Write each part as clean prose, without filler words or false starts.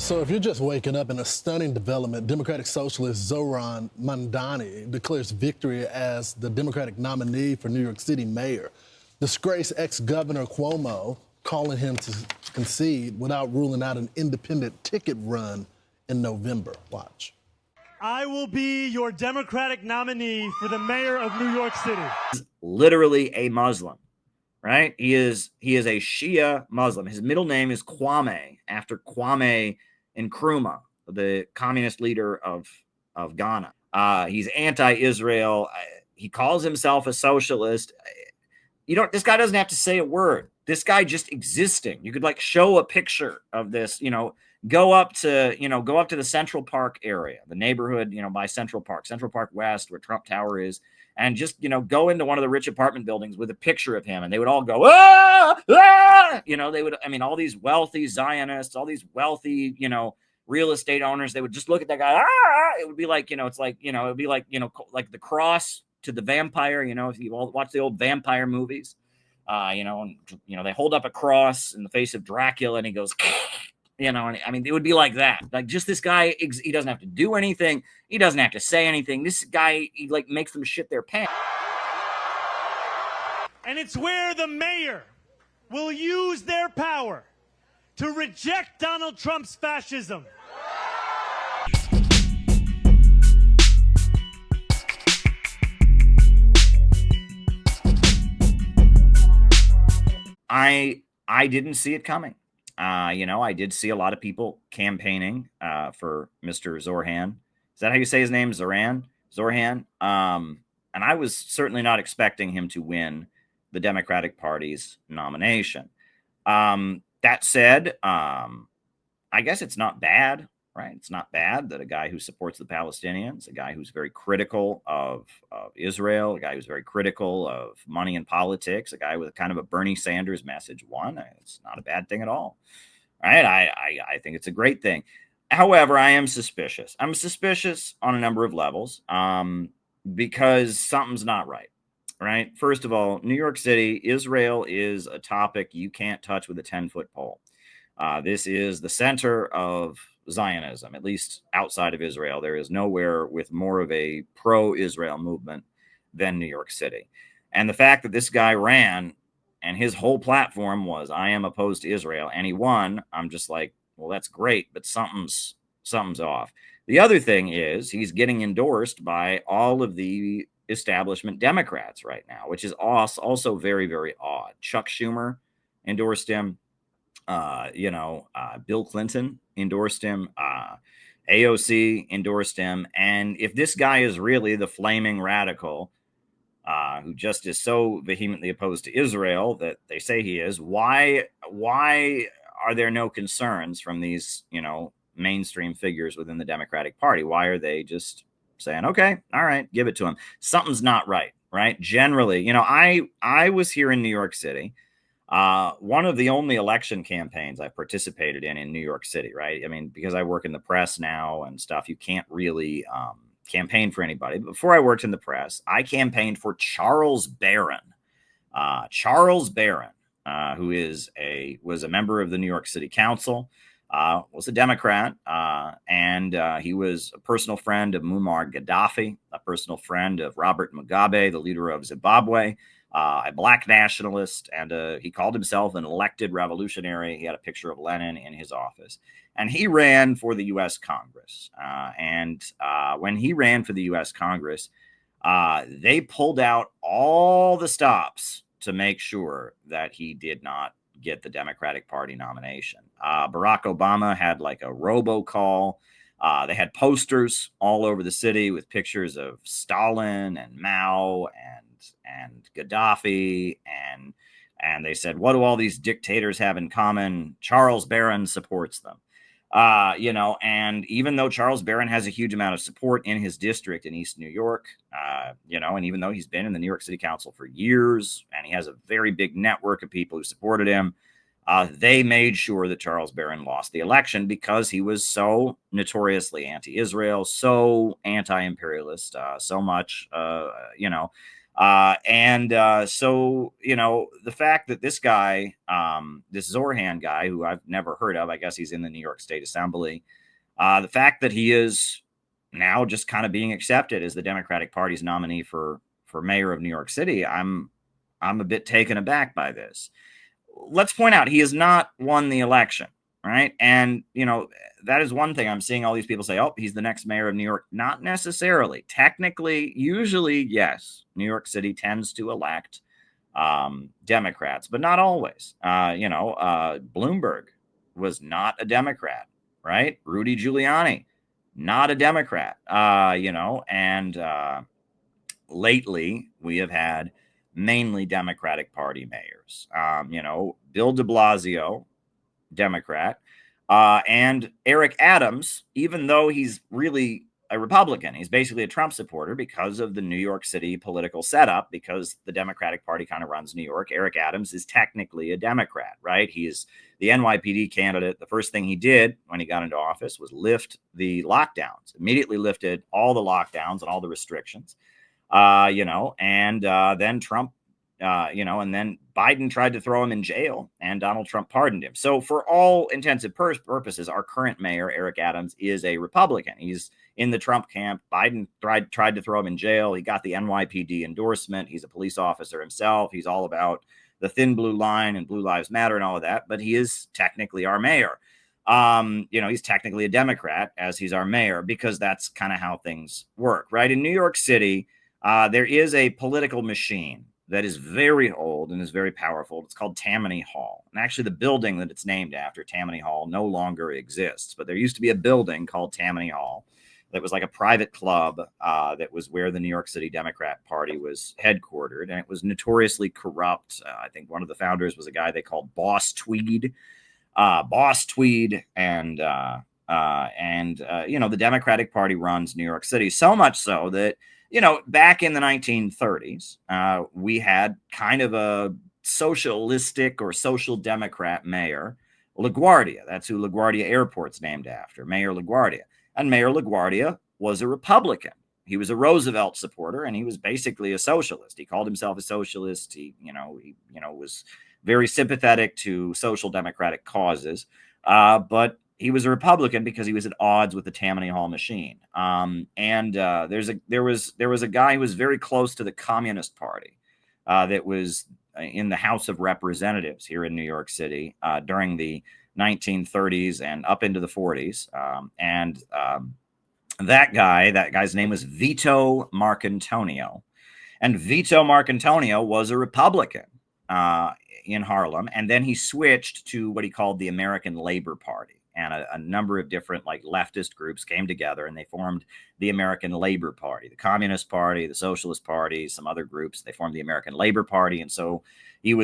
So if you're just waking up in a stunning development, Democratic Socialist Zohran Mamdani declares victory as the Democratic nominee for New York City mayor. Disgraced ex-governor Cuomo calling him to concede without ruling out an independent ticket run in November. Watch. I will be your Democratic nominee for the mayor of New York City. Literally a Muslim, right? He is a Shia Muslim. His middle name is Kwame, after Kwame Nkrumah, the communist leader of Ghana. He's anti-Israel. He calls himself a socialist. This guy doesn't have to say a word. This guy just existing. You could show a picture of this, go up to the Central Park area, the neighborhood, by Central Park West, where Trump Tower is, and just, go into one of the rich apartment buildings with a picture of him, and they would all go, ah, ah! They would, all these wealthy Zionists, all these wealthy, real estate owners, they would just look at that guy, ah! It would be like, it would be like, like the cross to the vampire, if you all watch the old vampire movies, and, they hold up a cross in the face of Dracula, and he goes, it would be like that. Just this guy, he doesn't have to do anything. He doesn't have to say anything. This guy, he makes them shit their pants. And it's where the mayor will use their power to reject Donald Trump's fascism. I didn't see it coming. I did see a lot of people campaigning for Mr. Zohran. Is that how you say his name? Zohran? And I was certainly not expecting him to win the Democratic Party's nomination. That said, I guess it's not bad, right? It's not bad that a guy who supports the Palestinians, a guy who's very critical of Israel, a guy who's very critical of money in politics, a guy with kind of a Bernie Sanders message won. It's not a bad thing at all, right? I think it's a great thing. However, I am suspicious. I'm suspicious on a number of levels because something's not right, right? First of all, New York City, Israel is a topic you can't touch with a 10-foot pole. This is the center of Zionism, at least outside of Israel. There is nowhere with more of a pro-Israel movement than New York City. And the fact that this guy ran and his whole platform was, I am opposed to Israel, and he won, I'm just like, well, that's great, but something's off. The other thing is he's getting endorsed by all of the establishment Democrats right now, which is also very, very odd. Chuck Schumer endorsed him. Bill Clinton endorsed him. AOC endorsed him. And if this guy is really the flaming radical who just is so vehemently opposed to Israel that they say he is, why are there no concerns from these, mainstream figures within the Democratic Party? Why are they just saying, okay, all right, give it to him? Something's not right, right? Generally, I was here in New York City. One of the only election campaigns I participated in New York City, right? Because I work in the press now and stuff, you can't really campaign for anybody. But before I worked in the press, I campaigned for Charles Barron. Charles Barron, who was a member of the New York City Council, was a Democrat, and he was a personal friend of Muammar Gaddafi, a personal friend of Robert Mugabe, the leader of Zimbabwe, a black nationalist, and he called himself an elected revolutionary. He had a picture of Lenin in his office, and he ran for the U.S. Congress. When he ran for the U.S. Congress, they pulled out all the stops to make sure that he did not get the Democratic Party nomination. Barack Obama had a robocall. They had posters all over the city with pictures of Stalin and Mao and Gaddafi, and they said, what do all these dictators have in common? Charles Barron supports them. And even though Charles Barron has a huge amount of support in his district in East New York, and even though he's been in the New York City Council for years, and he has a very big network of people who supported him, they made sure that Charles Barron lost the election because he was so notoriously anti-Israel, so anti-imperialist, so much, So, you know, the fact that this guy, this Zohran guy, who I've never heard of, I guess he's in the New York State Assembly, the fact that he is now just kind of being accepted as the Democratic Party's nominee for mayor of New York City, I'm a bit taken aback by this. Let's point out he has not won the election, right? And, you know, that is one thing I'm seeing all these people say, oh, he's the next mayor of New York. Not necessarily. Technically, usually, yes, New York City tends to elect Democrats, but not always. Bloomberg was not a Democrat, right? Rudy Giuliani, not a Democrat, lately we have had mainly Democratic Party mayors. Bill de Blasio, Democrat, and Eric Adams, even though he's really a Republican, he's basically a Trump supporter because of the New York City political setup, because the Democratic Party kind of runs New York. Eric Adams is technically a Democrat, right? He is the NYPD candidate. The first thing he did when he got into office was lift the lockdowns, immediately lifted all the lockdowns and all the restrictions. Then Trump, and then Biden tried to throw him in jail and Donald Trump pardoned him. So for all intents and purposes, our current mayor, Eric Adams, is a Republican. He's in the Trump camp. Biden tried to throw him in jail. He got the NYPD endorsement. He's a police officer himself. He's all about the thin blue line and Blue Lives Matter and all of that, but he is technically our mayor. He's technically a Democrat as he's our mayor because that's kind of how things work, right? In New York City, there is a political machine that is very old and is very powerful. It's called Tammany Hall. And actually, the building that it's named after, Tammany Hall, no longer exists. But there used to be a building called Tammany Hall that was like a private club that was where the New York City Democrat Party was headquartered. And it was notoriously corrupt. I think one of the founders was a guy they called Boss Tweed. And the Democratic Party runs New York City, so much so that back in the 1930s, we had kind of a socialistic or social democrat mayor, LaGuardia. That's who LaGuardia Airport's named after, Mayor LaGuardia. And Mayor LaGuardia was a Republican. He was a Roosevelt supporter, and he was basically a socialist. He called himself a socialist. He was very sympathetic to social democratic causes, but he was a Republican because he was at odds with the Tammany Hall machine. There was a guy who was very close to the Communist Party that was in the House of Representatives here in New York City during the 1930s and up into the 40s. That guy's name was Vito Marcantonio. And Vito Marcantonio was a Republican in Harlem. And then he switched to what he called the American Labor Party. And a number of different leftist groups came together and they formed the American Labor Party, the Communist Party, the Socialist Party, some other groups. They formed the American Labor Party. And so he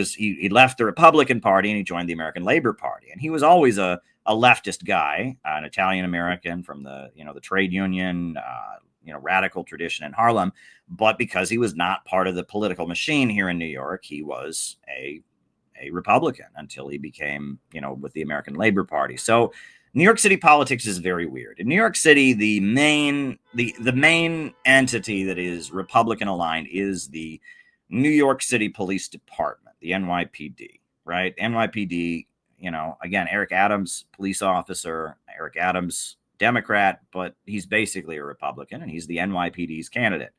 left the Republican Party and he joined the American Labor Party. And he was always a leftist guy, an Italian American from the trade union, radical tradition in Harlem. But because he was not part of the political machine here in New York, he was a Republican until he became, with the American Labor Party. So New York City politics is very weird. In New York City, the main entity that is Republican aligned is the New York City Police Department, the NYPD, right? NYPD, again, Eric Adams, police officer, Eric Adams, Democrat, but he's basically a Republican and he's the NYPD's candidate.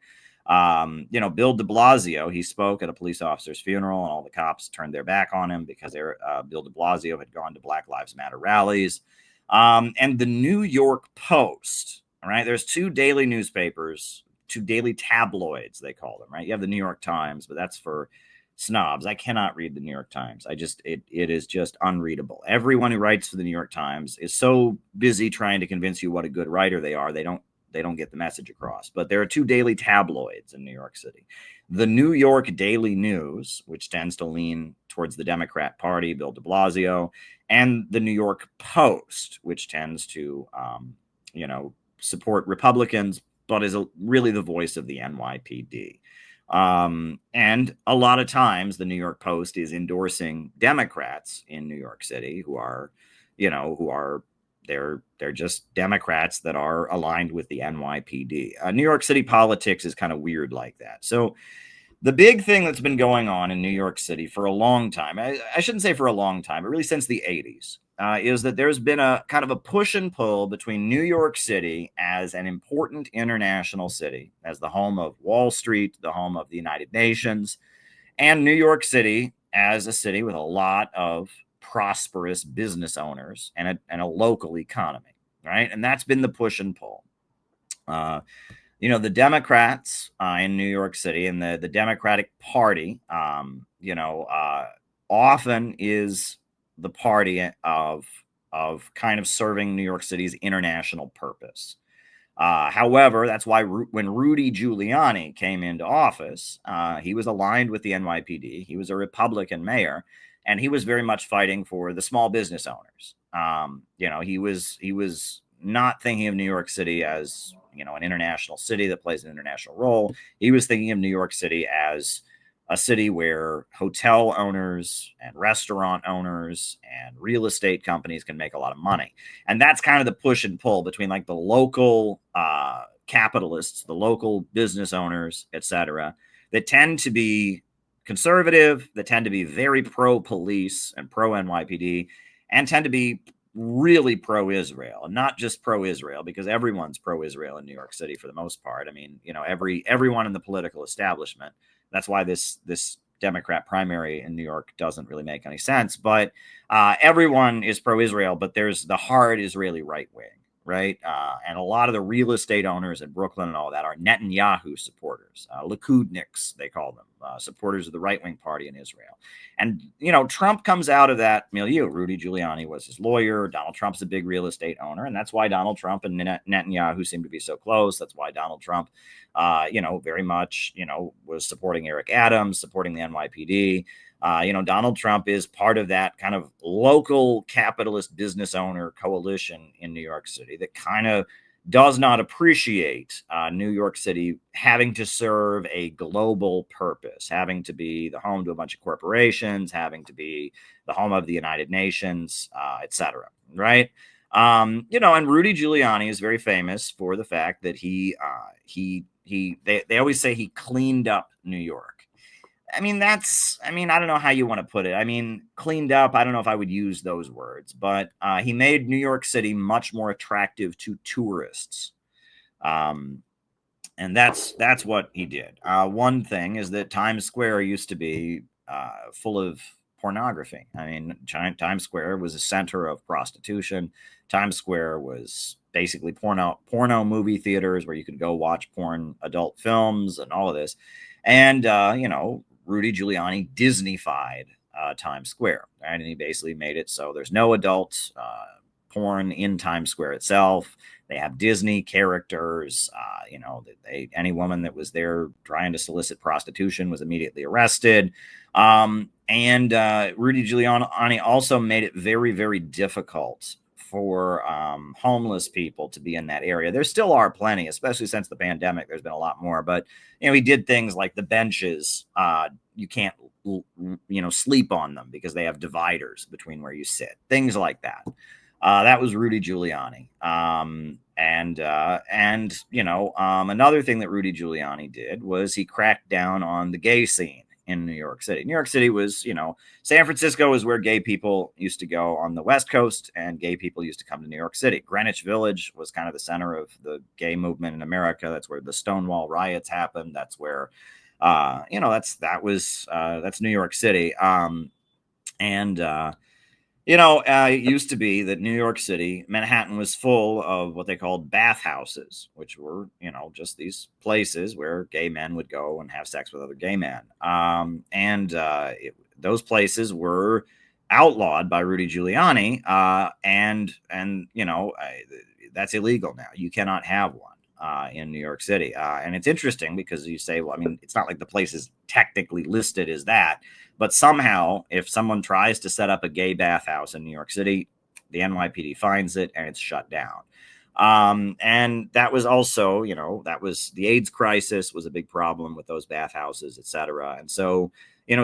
Bill de Blasio, he spoke at a police officer's funeral and all the cops turned their back on him because Bill de Blasio had gone to Black Lives Matter rallies. And the New York Post, all right, there's two daily newspapers, two daily tabloids, they call them, right? You have the New York Times, but that's for snobs. I cannot read the New York Times. It is just unreadable. Everyone who writes for the New York Times is so busy trying to convince you what a good writer they are. They don't get the message across. But there are two daily tabloids in New York City. The New York Daily News, which tends to lean towards the Democrat Party, Bill de Blasio, and the New York Post, which tends to, support Republicans, but is really the voice of the NYPD. And a lot of times the New York Post is endorsing Democrats in New York City they're just Democrats that are aligned with the NYPD. New York City politics is kind of weird like that. So The big thing that's been going on in New York City for a long time, I shouldn't say for a long time, but really since the 80s, is that there's been a kind of a push and pull between New York City as an important international city, as the home of Wall Street, the home of the United Nations, and New York City as a city with a lot of prosperous business owners and a local economy, right? And that's been the push and pull. The Democrats in New York City and the Democratic Party, often is the party of kind of serving New York City's international purpose. However, that's why when Rudy Giuliani came into office, he was aligned with the NYPD. He was a Republican mayor, and he was very much fighting for the small business owners. He was not thinking of New York City as an international city that plays an international role. He was thinking of New York City as a city where hotel owners and restaurant owners and real estate companies can make a lot of money. And that's kind of the push and pull between like the local capitalists, the local business owners, etc., that tend to be conservative, that tend to be very pro-police and pro-NYPD, and tend to be really pro-Israel, and not just pro-Israel, because everyone's pro-Israel in New York City for the most part. I mean, everyone in the political establishment. That's why this Democrat primary in New York doesn't really make any sense. But everyone is pro-Israel, but there's the hard Israeli right wing, right? And a lot of the real estate owners in Brooklyn and all that are Netanyahu supporters, Likudniks, they call them, supporters of the right-wing party in Israel. And, Trump comes out of that milieu. Rudy Giuliani was his lawyer. Donald Trump's a big real estate owner. And that's why Donald Trump and Netanyahu seem to be so close. That's why Donald Trump, very much, was supporting Eric Adams, supporting the NYPD. Donald Trump is part of that kind of local capitalist business owner coalition in New York City that kind of does not appreciate New York City having to serve a global purpose, having to be the home to a bunch of corporations, having to be the home of the United Nations, et cetera, right? And Rudy Giuliani is very famous for the fact that they always say he cleaned up New York. I don't know how you want to put it. I mean, cleaned up, I don't know if I would use those words, but he made New York City much more attractive to tourists. And that's what he did. One thing is that Times Square used to be full of pornography. I mean, Times Square was a center of prostitution. Times Square was basically porno movie theaters where you could go watch porn adult films and all of this. And, Rudy Giuliani Disney-fied Times Square, right? And he basically made it so there's no adult porn in Times Square itself. They have Disney characters. Any woman that was there trying to solicit prostitution was immediately arrested. And Rudy Giuliani also made it very, very difficult for homeless people to be in that area. There still are plenty, especially since the pandemic. There's been a lot more, but he did things like the benches. You can't, sleep on them because they have dividers between where you sit. Things like that. That was Rudy Giuliani. Another thing that Rudy Giuliani did was he cracked down on the gay scene in New York City. New York City was, San Francisco is where gay people used to go on the West Coast, and gay people used to come to New York City. Greenwich Village was kind of the center of the gay movement in America. That's where the Stonewall riots happened. That's where, that's New York City. It used to be that New York City, Manhattan was full of what they called bathhouses, which were, just these places where gay men would go and have sex with other gay men. Those places were outlawed by Rudy Giuliani. That's illegal now. You cannot have one in New York City. And it's interesting because you say, well, I mean, it's not like the place is technically listed as that. But somehow, if someone tries to set up a gay bathhouse in New York City, the NYPD finds it and it's shut down. And that was also, that was the AIDS crisis was a big problem with those bathhouses, et cetera. And so,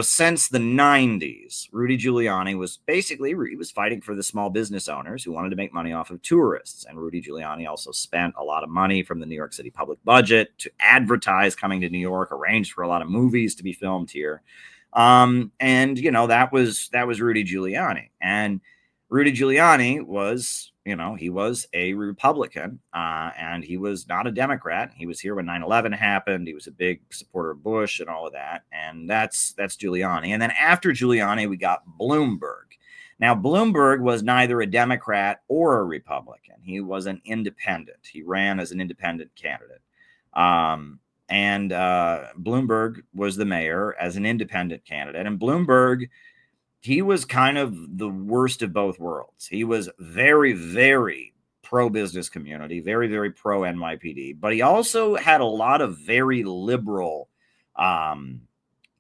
since the 90s, Rudy Giuliani was he was fighting for the small business owners who wanted to make money off of tourists. And Rudy Giuliani also spent a lot of money from the New York City public budget to advertise coming to New York, arranged for a lot of movies to be filmed here. And that was Rudy Giuliani. And Rudy Giuliani was, he was a Republican, and he was not a Democrat. He was here when 9/11 happened. He was a big supporter of Bush and all of that. And that's Giuliani. And then after Giuliani, we got Bloomberg. Now, Bloomberg was neither a Democrat or a Republican. He was an independent. He ran as an independent candidate. And Bloomberg was the mayor as an independent candidate. And Bloomberg, he was kind of the worst of both worlds. He was very, very pro-business community, very, very pro-NYPD, but he also had a lot of very liberal,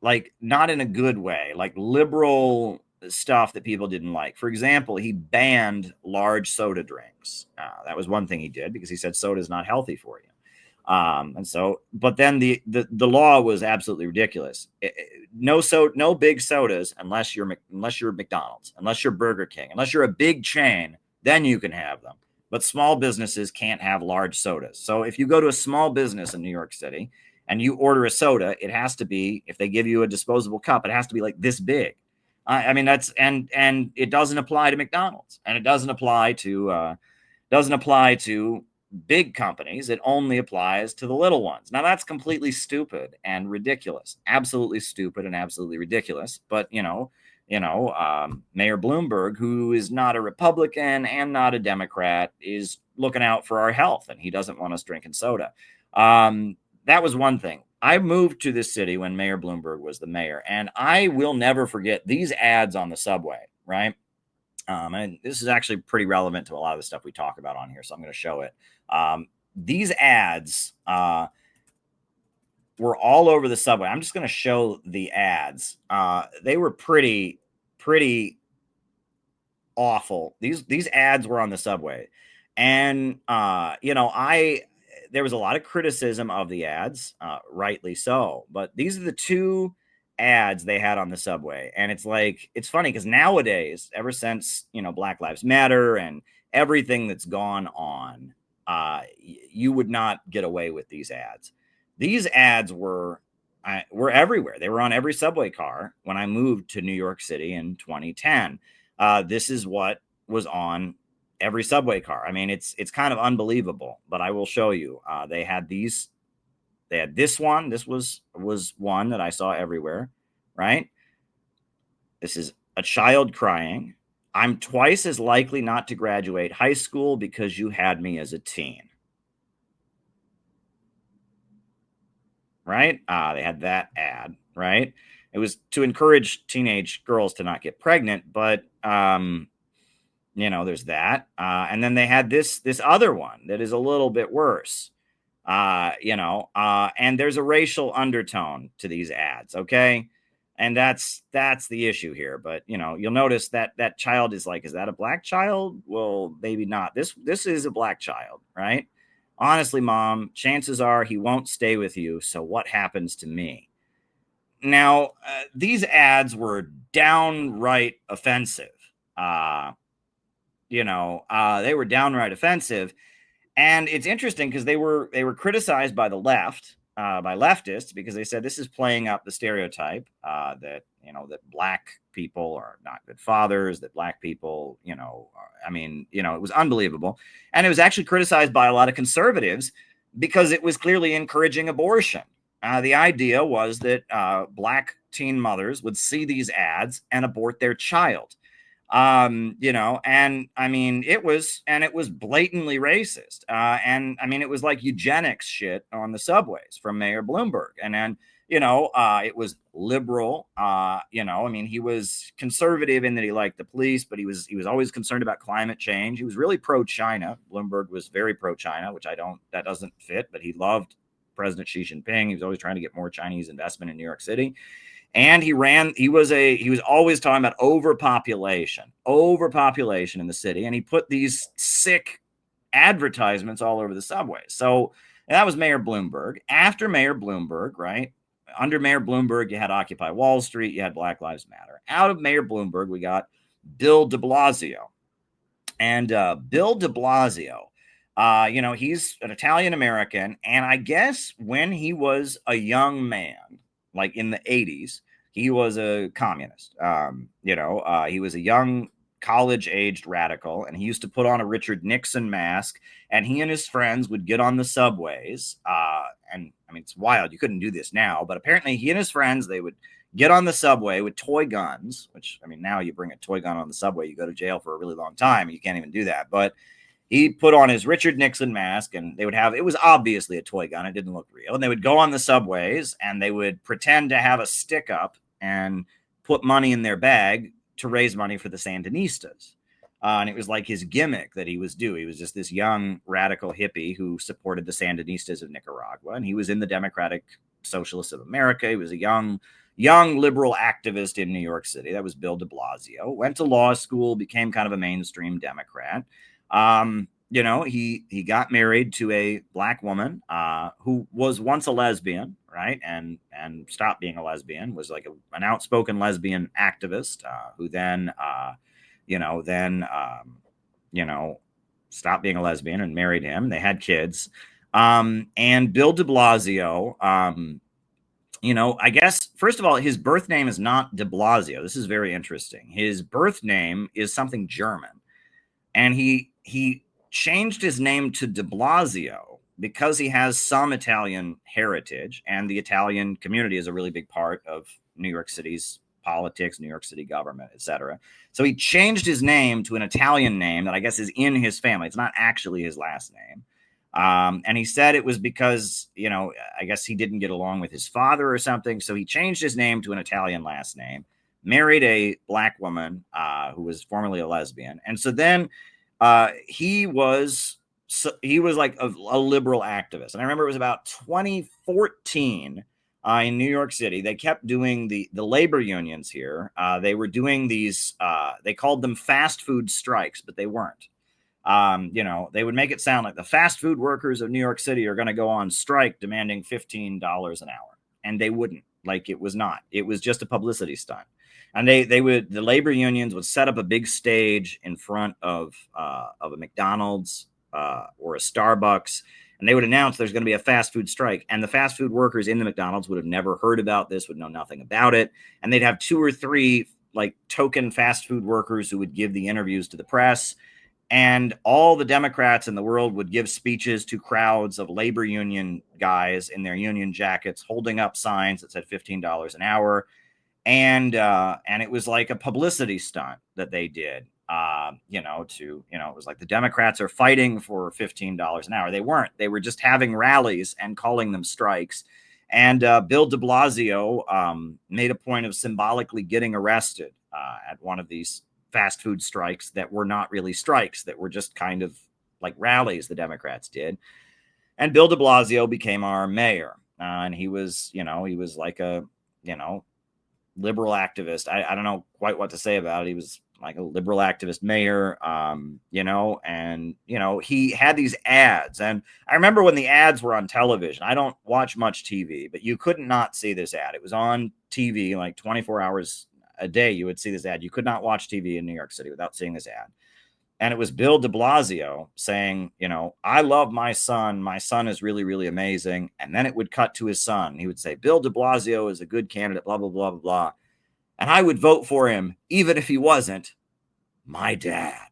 like not in a good way, like liberal stuff that people didn't like. For example, he banned large soda drinks. That was one thing he did because he said soda is not healthy for you. But then the law was absolutely ridiculous. No big sodas unless you're McDonald's, unless you're Burger King, unless you're a big chain, then you can have them. But small businesses can't have large sodas. So if you go to a small business in New York City and you order a soda, it has to be, if they give you a disposable cup, it has to be like this big. I mean, that's, and it doesn't apply to McDonald's, and it doesn't apply to big companies. It only applies to the little ones. Now that's completely stupid and ridiculous, absolutely stupid and absolutely ridiculous. But Mayor Bloomberg, who is not a Republican and not a Democrat, is looking out for our health, and he doesn't want us drinking soda. That was one thing. I moved to this city when Mayor Bloomberg was the mayor, and I will never forget these ads on the subway, right? And this is actually pretty relevant to a lot of the stuff we talk about on here, so I'm going to show it. These ads were all over the subway. I'm just going to show the ads. They were pretty awful. These ads were on the subway, and there was a lot of criticism of the ads, rightly so. But these are the two ads they had on the subway, and it's funny because nowadays, ever since Black Lives Matter and everything that's gone on, you would not get away with these ads. These ads were everywhere. They were on every subway car when I moved to New York City in 2010. This is what was on every subway car. I mean, it's kind of unbelievable, but I will show you. They had this one. This was one that I saw everywhere, right? This is a child crying. I'm twice as likely not to graduate high school because you had me as a teen. Right? They had that ad, right? It was to encourage teenage girls to not get pregnant, but there's that. And then they had this other one that is a little bit worse. And there's a racial undertone to these ads, okay? And that's the issue here. But you'll notice that child is like, is that a black child? Well, maybe not. This is a black child, right? Honestly, Mom, chances are he won't stay with you. So what happens to me? Now, these ads were downright offensive. They were downright offensive. And it's interesting because they were criticized by the left, by leftists, because they said this is playing up the stereotype that black people are not good fathers, that black people, it was unbelievable. And it was actually criticized by a lot of conservatives because it was clearly encouraging abortion. The idea was that black teen mothers would see these ads and abort their child. And I mean, it was blatantly racist. It was like eugenics shit on the subways from Mayor Bloomberg. And then, it was liberal. He was conservative in that he liked the police, but he was always concerned about climate change. He was really pro-China. Bloomberg was very pro-China, which that doesn't fit, but he loved President Xi Jinping. He was always trying to get more Chinese investment in New York City. And he was always talking about overpopulation in the city. And he put these sick advertisements all over the subway. So that was Mayor Bloomberg. After Mayor Bloomberg, right? under Mayor Bloomberg, you had Occupy Wall Street, you had Black Lives Matter. Out of Mayor Bloomberg, we got Bill de Blasio. And Bill de Blasio, he's an Italian American. And I guess when he was a young man, like in the 80s, he was a communist. He was a young college-aged radical, and he used to put on a Richard Nixon mask, and he and his friends would get on the subways. And I mean, it's wild. You couldn't do this now, but apparently he and his friends, they would get on the subway with toy guns, which, I mean, now you bring a toy gun on the subway, you go to jail for a really long time. You can't even do that. But he put on his Richard Nixon mask, and they would have, it was obviously a toy gun. It didn't look real. And they would go on the subways, and they would pretend to have a stick up and put money in their bag to raise money for the Sandinistas. And it was like his gimmick that he was doing. He was just this young radical hippie who supported the Sandinistas of Nicaragua. And he was in the Democratic Socialists of America. He was a young liberal activist in New York City. That was Bill de Blasio. Went to law school, became kind of a mainstream Democrat. He got married to a black woman who was once a lesbian, right? And stopped being a lesbian, was like an outspoken lesbian activist who then stopped being a lesbian and married him. They had kids. And Bill de Blasio, I guess, first of all, his birth name is not de Blasio. This is very interesting. His birth name is something German. And he changed his name to de Blasio because he has some Italian heritage, and the Italian community is a really big part of New York City's politics, New York City government, etc. So he changed his name to an Italian name that I guess is in his family. It's not actually his last name. And he said it was because, I guess he didn't get along with his father or something. So he changed his name to an Italian last name, married a black woman who was formerly a lesbian. And so then he was like a liberal activist. And I remember it was about 2014 in New York City. They kept doing the labor unions here. They were doing these, they called them fast food strikes, but they weren't. They would make it sound like the fast food workers of New York City are going to go on strike demanding $15 an hour. And they wouldn't. Like, it was not. It was just a publicity stunt. And the labor unions would set up a big stage in front of a McDonald's or a Starbucks, and they would announce there's going to be a fast food strike. And the fast food workers in the McDonald's would have never heard about this, would know nothing about it. And they'd have 2 or 3 like token fast food workers who would give the interviews to the press. And all the Democrats in the world would give speeches to crowds of labor union guys in their union jackets, holding up signs that said $15 an hour. And it was like a publicity stunt that they did, it was like the Democrats are fighting for $15 an hour. They weren't. They were just having rallies and calling them strikes. And Bill de Blasio made a point of symbolically getting arrested at one of these fast food strikes that were not really strikes, that were just kind of like rallies the Democrats did. And Bill de Blasio became our mayor. And he was like a, liberal activist. I don't know quite what to say about it. He was like a liberal activist mayor, he had these ads. And I remember when the ads were on television. I don't watch much TV, but you couldn't not see this ad. It was on TV like 24 hours a day. You would see this ad. You could not watch TV in New York City without seeing this ad. And it was Bill de Blasio saying, I love my son. My son is really, really amazing. And then it would cut to his son. He would say, Bill de Blasio is a good candidate, blah, blah, blah, blah, blah. And I would vote for him, even if he wasn't my dad.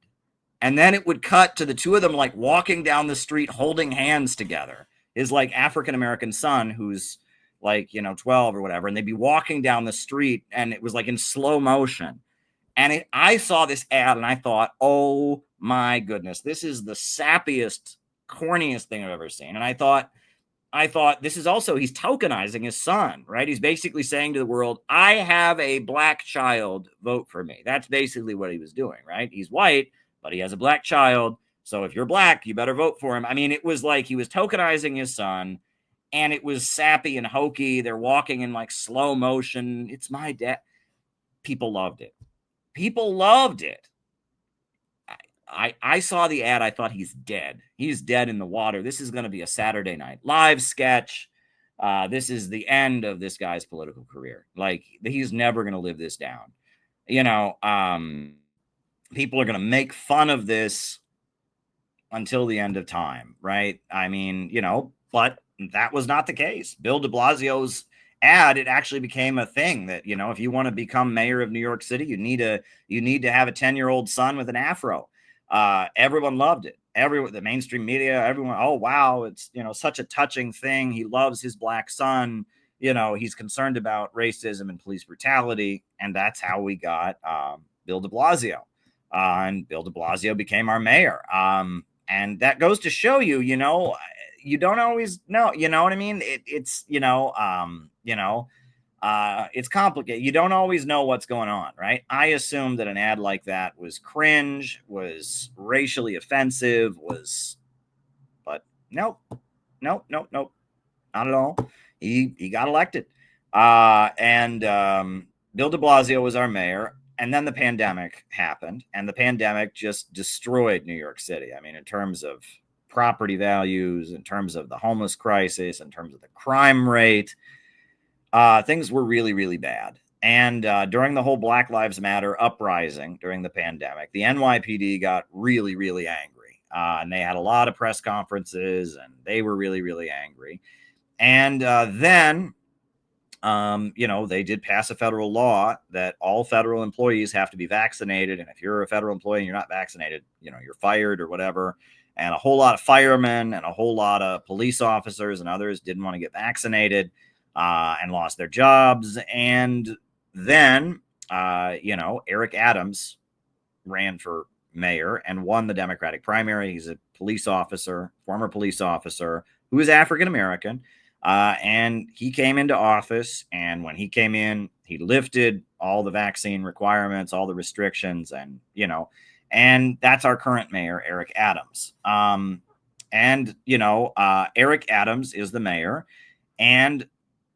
And then it would cut to the two of them like walking down the street, holding hands together. His like African-American son, who's like, 12 or whatever. And they'd be walking down the street, and it was like in slow motion. And I saw this ad and I thought, oh my goodness, this is the sappiest, corniest thing I've ever seen. And I thought this is also, he's tokenizing his son, right? He's basically saying to the world, I have a black child, vote for me. That's basically what he was doing, right? He's white, but he has a black child. So if you're black, you better vote for him. I mean, it was like he was tokenizing his son, and it was sappy and hokey. They're walking in like slow motion. It's my dad. People loved it. People loved it. I saw the ad. I thought he's dead. He's dead in the water. This is going to be a Saturday Night Live sketch. This is the end of this guy's political career. Like, he's never going to live this down. You know, people are going to make fun of this until the end of time, right? I mean, you know, but that was not the case. Bill de Blasio's ad, it actually became a thing that, you know, if you want to become mayor of New York City, you need to have a 10-year-old son with an afro. Everyone loved it. The mainstream media, everyone, oh wow, it's, you know, such a touching thing. He loves his black son. You know, he's concerned about racism and police brutality, and that's how we got Bill de Blasio. And Bill de Blasio became our mayor. And that goes to show you, you know, you don't always know, you know what I mean? It's, it's complicated. You don't always know what's going on, right? I assumed that an ad like that was cringe, was racially offensive, but nope, not at all. He got elected. And Bill de Blasio was our mayor. And then the pandemic happened, and the pandemic just destroyed New York City. I mean, in terms of property values, in terms of the homeless crisis, in terms of the crime rate, things were really, really bad. And during the whole Black Lives Matter uprising during the pandemic, the NYPD got really, really angry. And they had a lot of press conferences, and they were really, really angry. And then they did pass a federal law that all federal employees have to be vaccinated. And if you're a federal employee and you're not vaccinated, you know, you're fired or whatever. And a whole lot of firemen and a whole lot of police officers and others didn't want to get vaccinated and lost their jobs. And then, Eric Adams ran for mayor and won the Democratic primary. He's a police officer, former police officer, who is African-American. And he came into office, and when he came in, he lifted all the vaccine requirements, all the restrictions, and that's our current mayor, Eric Adams. Eric Adams is the mayor, and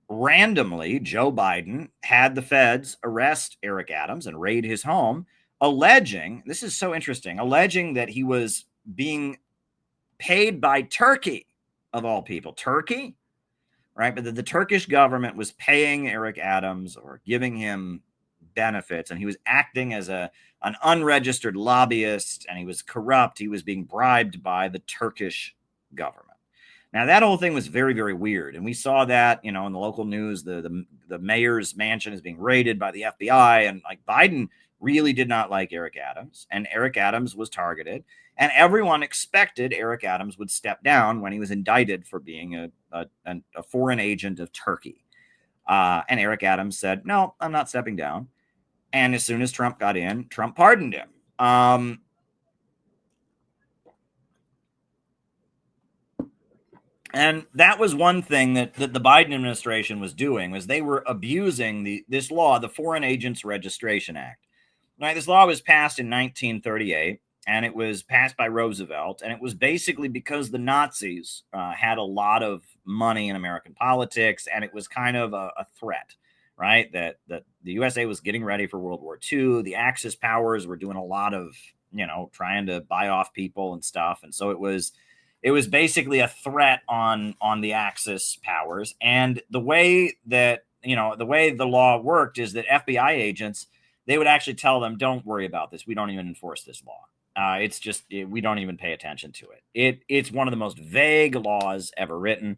randomly, Joe Biden had the feds arrest Eric Adams and raid his home, alleging, this is so interesting, alleging that he was being paid by Turkey, of all people. Turkey? Right, but the Turkish government was paying Eric Adams or giving him benefits, and he was acting as an unregistered lobbyist, and he was corrupt. He was being bribed by the Turkish government. Now, that whole thing was very, very weird, and we saw that, in the local news. The mayor's mansion is being raided by the FBI, and like Biden really did not like Eric Adams, and Eric Adams was targeted. And everyone expected Eric Adams would step down when he was indicted for being a foreign agent of Turkey. And Eric Adams said, no, I'm not stepping down. And as soon as Trump got in, Trump pardoned him. And that was one thing that the Biden administration was doing, was they were abusing this law, the Foreign Agents Registration Act. Right, this law was passed in 1938. And it was passed by Roosevelt. And it was basically because the Nazis had a lot of money in American politics. And it was kind of a threat, right? That the USA was getting ready for World War II. The Axis powers were doing a lot of, trying to buy off people and stuff. And so it was basically a threat on the Axis powers. And the way that, the way the law worked is that FBI agents, they would actually tell them, don't worry about this. We don't even enforce this law. It's just, we don't even pay attention to it. It's one of the most vague laws ever written.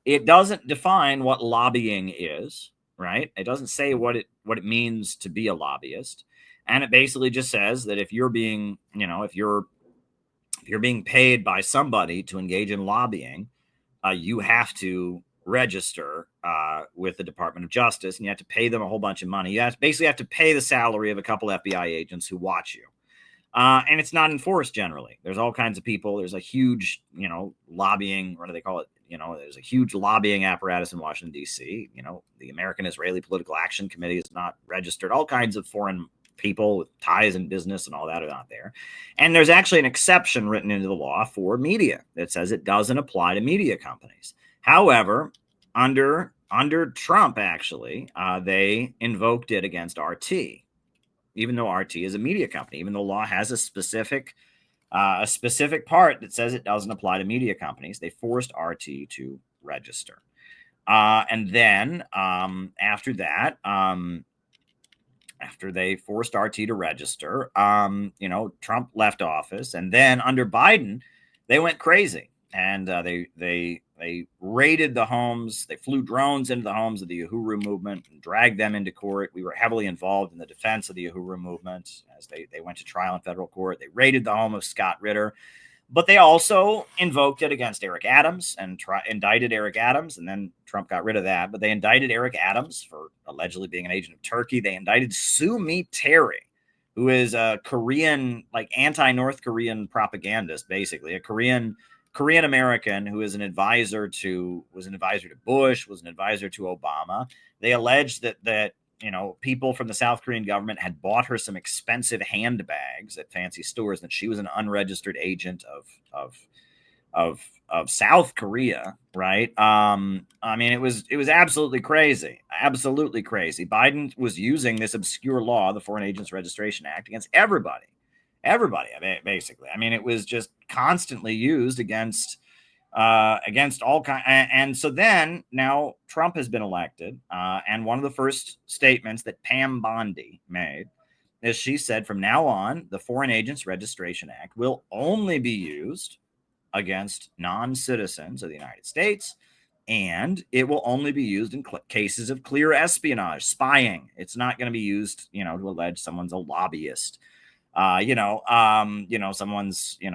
It doesn't define what lobbying is, right? It doesn't say what it means to be a lobbyist. And it basically just says that if you're being, if you're being paid by somebody to engage in lobbying, you have to register with the Department of Justice, and you have to pay them a whole bunch of money. You basically have to pay the salary of a couple FBI agents who watch you. And it's not enforced generally. There's all kinds of people. There's a huge, lobbying, what do they call it? There's a huge lobbying apparatus in Washington, D.C. The American-Israeli Political Action Committee is not registered. All kinds of foreign people with ties in business and all that are not there. And there's actually an exception written into the law for media that says it doesn't apply to media companies. However, under Trump, actually, they invoked it against RT. Even though RT is a media company, even though law has a specific part that says it doesn't apply to media companies, they forced RT to register. And then after that, after they forced RT to register, Trump left office, and then under Biden, they went crazy, and they raided the homes. They flew drones into the homes of the Uhuru movement and dragged them into court. We were heavily involved in the defense of the Uhuru movement as they went to trial in federal court. They raided the home of Scott Ritter. But they also invoked it against Eric Adams and indicted Eric Adams, and then Trump got rid of that. But they indicted Eric Adams for allegedly being an agent of Turkey. They indicted Sue Mi Terry, who is a Korean, like anti-North Korean propagandist, basically a Korean American who is was an advisor to Bush, was an advisor to Obama. They alleged that people from the South Korean government had bought her some expensive handbags at fancy stores, that she was an unregistered agent of South Korea, right? I mean, it was absolutely crazy, absolutely crazy. Biden was using this obscure law, the Foreign Agents Registration Act, against everybody, basically. I mean, it was just constantly used against all kinds. And so then now Trump has been elected. And one of the first statements that Pam Bondi made is she said, from now on, the Foreign Agents Registration Act will only be used against non-citizens of the United States. And it will only be used in cases of clear espionage, spying. It's not going to be used, to allege someone's a lobbyist. Someone's, the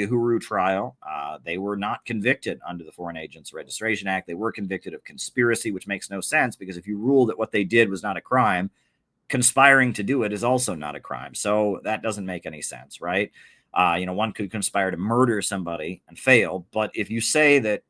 Uhuru trial, they were not convicted under the Foreign Agents Registration Act. They were convicted of conspiracy, which makes no sense, because if you rule that what they did was not a crime, conspiring to do it is also not a crime. So that doesn't make any sense, right? One could conspire to murder somebody and fail, but if you say that,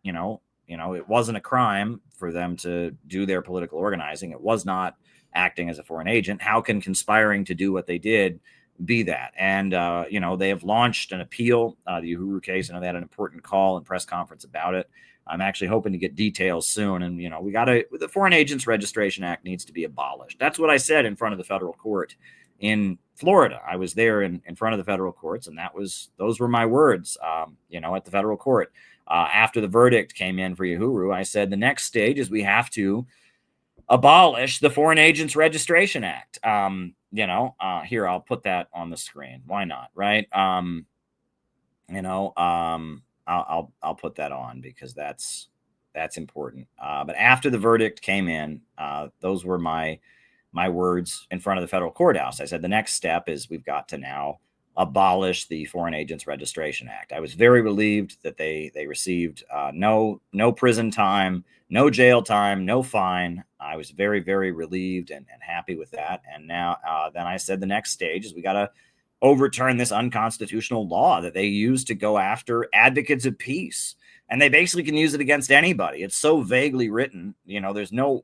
it wasn't a crime for them to do their political organizing, it was not acting as a foreign agent, how can conspiring to do what they did be that? And, they have launched an appeal, the Uhuru case. I know they had an important call and press conference about it. I'm actually hoping to get details soon. And, the Foreign Agents Registration Act needs to be abolished. That's what I said in front of the federal court in Florida. I was there in front of the federal courts, and those were my words, at the federal court. After the verdict came in for Uhuru, I said the next stage is we have to abolish the Foreign Agents Registration Act. Here, I'll put that on the screen. Why not? Right. I'll put that on because that's important. But after the verdict came in, those were my words in front of the federal courthouse. I said, the next step is we've got to now abolish the Foreign Agents Registration Act. I was very relieved that they received no prison time, no jail time, no fine. I was very, very relieved and happy with that. And now then I said the next stage is we got to overturn this unconstitutional law that they use to go after advocates of peace. And they basically can use it against anybody. It's so vaguely written. There's no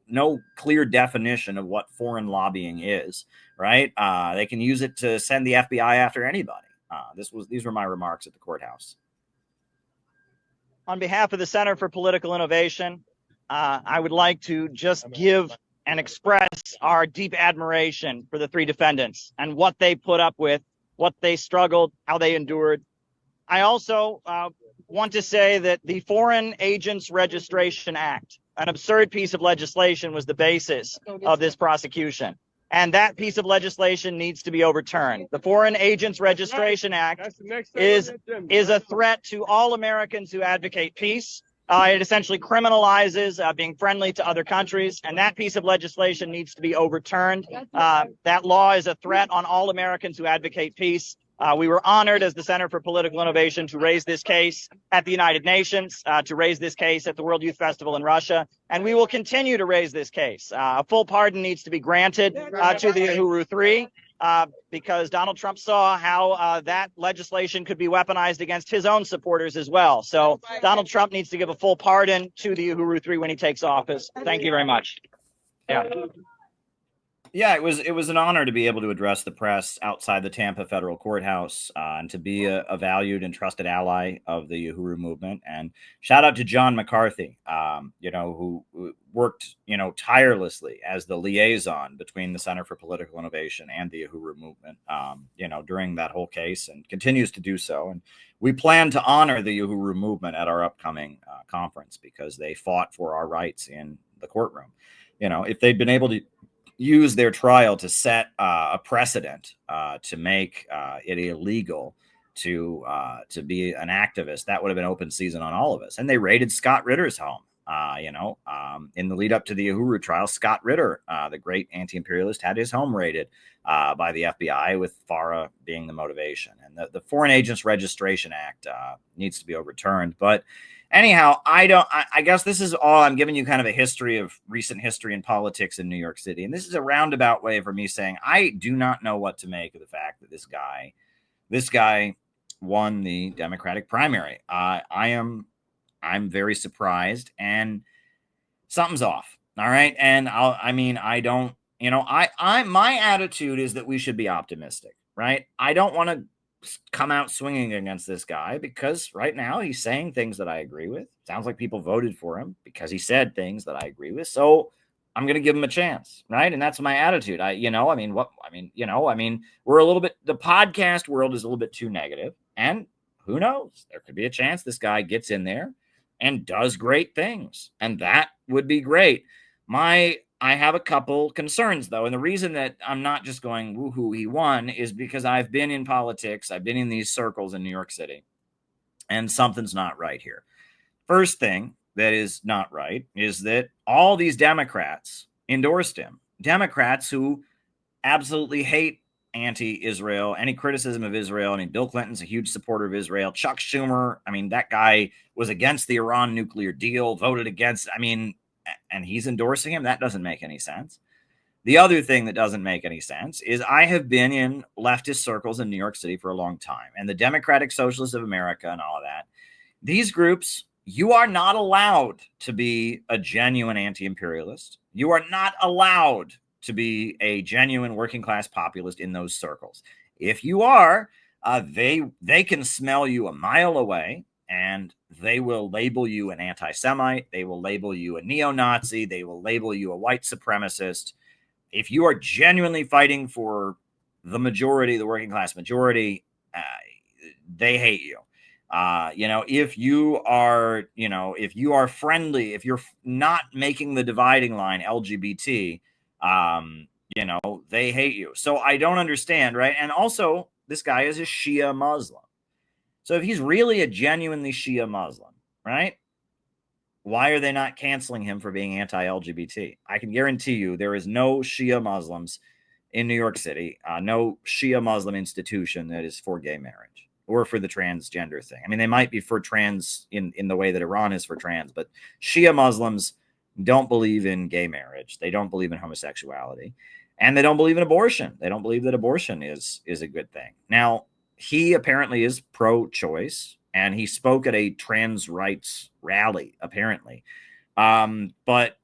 clear definition of what foreign lobbying is, right? They can use it to send the FBI after anybody. These were my remarks at the courthouse. On behalf of the Center for Political Innovation, I would like to just give and express our deep admiration for the three defendants and what they put up with, what they struggled, how they endured. I also want to say that the Foreign Agents Registration Act, an absurd piece of legislation, was the basis of this prosecution. And that piece of legislation needs to be overturned. The Foreign Agents Registration Act is a threat to all Americans who advocate peace. It essentially criminalizes being friendly to other countries, and that piece of legislation needs to be overturned. That law is a threat on all Americans who advocate peace. We were honored as the Center for Political Innovation to raise this case at the United Nations, to raise this case at the World Youth Festival in Russia, and we will continue to raise this case. A full pardon needs to be granted to the Uhuru Three, because Donald Trump saw how that legislation could be weaponized against his own supporters as well. So Donald Trump needs to give a full pardon to the Uhuru Three when he takes office. Thank you very much. Yeah. Yeah, it was an honor to be able to address the press outside the Tampa federal courthouse and to be a valued and trusted ally of the Uhuru movement. And shout out to John McCarthy, who worked, tirelessly as the liaison between the Center for Political Innovation and the Uhuru movement, during that whole case, and continues to do so. And we plan to honor the Uhuru movement at our upcoming conference because they fought for our rights in the courtroom. If they'd been able to use their trial to set a precedent to make it illegal to be an activist, that would have been open season on all of us. And they raided Scott Ritter's home. In the lead up to the Uhuru trial, Scott Ritter, the great anti-imperialist, had his home raided by the FBI, with FARA being the motivation. And the Foreign Agents Registration Act needs to be overturned. But anyhow, I guess this is all. I'm giving you kind of a history of recent history in politics in New York City. And this is a roundabout way for me saying I do not know what to make of the fact that this guy won the Democratic primary. I'm very surprised, and something's off. All right. And my attitude is that we should be optimistic, right? I don't want to come out swinging against this guy because right now he's saying things that I agree with. Sounds like people voted for him because he said things that I agree with. So I'm going to give him a chance, right? And that's my attitude. We're a little bit, the podcast world is a little bit too negative, and who knows? There could be a chance this guy gets in there and does great things, and that would be great. I have a couple concerns, though, and the reason that I'm not just going woohoo, he won, is because I've been in politics. I've been in these circles in New York City, and something's not right here. First thing that is not right is that all these Democrats endorsed him. Democrats who absolutely hate anti-Israel, any criticism of Israel. I mean, Bill Clinton's a huge supporter of Israel. Chuck Schumer, that guy was against the Iran nuclear deal, voted against, and he's endorsing him. That doesn't make any sense. The other thing that doesn't make any sense is I have been in leftist circles in New York City for a long time, and the Democratic Socialists of America and all of that. These groups, you are not allowed to be a genuine anti-imperialist. You are not allowed to be a genuine working class populist in those circles. If you are, they can smell you a mile away, and they will label you an anti-Semite. They will label you a neo-Nazi. They will label you a white supremacist. If you are genuinely fighting for the majority, the working class majority, they hate you. If you are friendly, if you're not making the dividing line LGBT, they hate you. So I don't understand, right? And also, this guy is a Shia Muslim. So if he's really a genuinely Shia Muslim, right? Why are they not canceling him for being anti-LGBT? I can guarantee you there is no Shia Muslims in New York City, no Shia Muslim institution that is for gay marriage or for the transgender thing. They might be for trans in the way that Iran is for trans, but Shia Muslims don't believe in gay marriage. They don't believe in homosexuality, and they don't believe in abortion. They don't believe that abortion is a good thing. Now, he apparently is pro-choice, and he spoke at a trans rights rally, apparently. But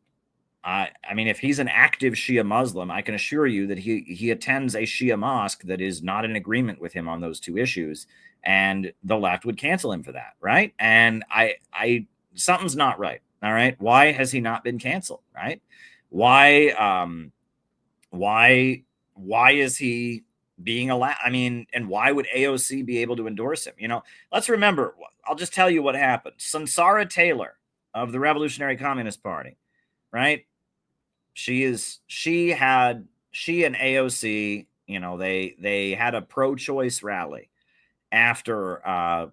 if he's an active Shia Muslim, I can assure you that he attends a Shia mosque that is not in agreement with him on those two issues, and the left would cancel him for that, right? And something's not right. All right. Why has he not been canceled? Right. Why is he being allowed? And why would AOC be able to endorse him? Let's remember, I'll just tell you what happened. Sunsara Taylor of the Revolutionary Communist Party, right? She and AOC, they had a pro-choice rally after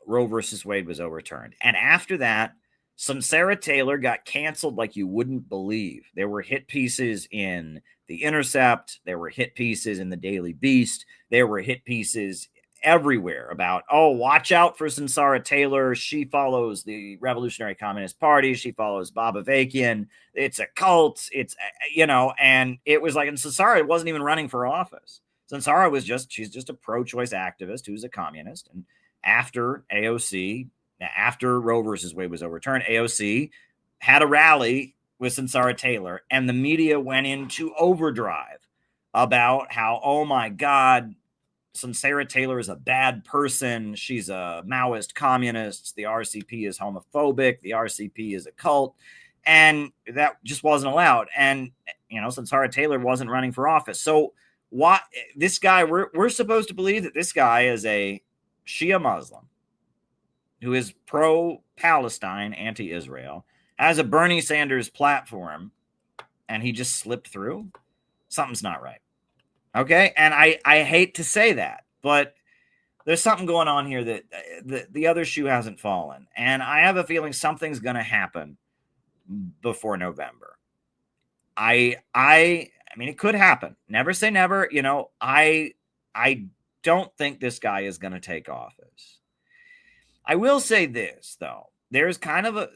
Roe versus Wade was overturned. And after that, Sunsara Taylor got canceled like you wouldn't believe. There were hit pieces in The Intercept. There were hit pieces in the Daily Beast. There were hit pieces everywhere about, watch out for Sunsara Taylor. She follows the Revolutionary Communist Party. She follows Bob Avakian. It's a cult. And it was like, and Sunsara wasn't even running for office. Sunsara she's just a pro-choice activist who's a communist. And after Roe versus Wade was overturned, AOC had a rally with Sarah Taylor, and the media went into overdrive about how, oh my God, Sarah Taylor is a bad person. She's a Maoist communist. The RCP is homophobic. The RCP is a cult. And that just wasn't allowed. And, Sarah Taylor wasn't running for office. So why this guy, we're supposed to believe that this guy is a Shia Muslim who is pro-Palestine, anti-Israel, has a Bernie Sanders platform, and he just slipped through? Something's not right. Okay? And I hate to say that, but there's something going on here that the other shoe hasn't fallen. And I have a feeling something's going to happen before November. I mean, it could happen. Never say never. I don't think this guy is going to take office. I will say this, though. There's kind of a,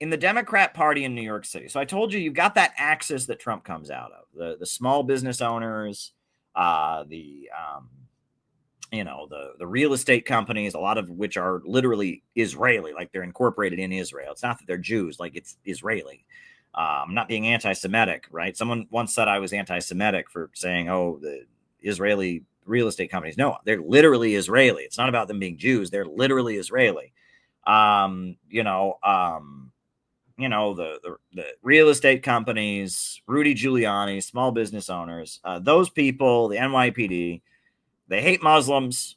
in the Democrat Party in New York City. So I told you, you've got that axis that Trump comes out of, the small business owners, the real estate companies, a lot of which are literally Israeli, like they're incorporated in Israel. It's not that they're Jews, like it's Israeli. I'm not being anti-Semitic, right? Someone once said I was anti-Semitic for saying, oh, the Israeli real estate companies. No, they're literally Israeli. It's not about them being Jews. They're literally Israeli. The real estate companies, Rudy Giuliani, small business owners, those people, the NYPD, they hate Muslims.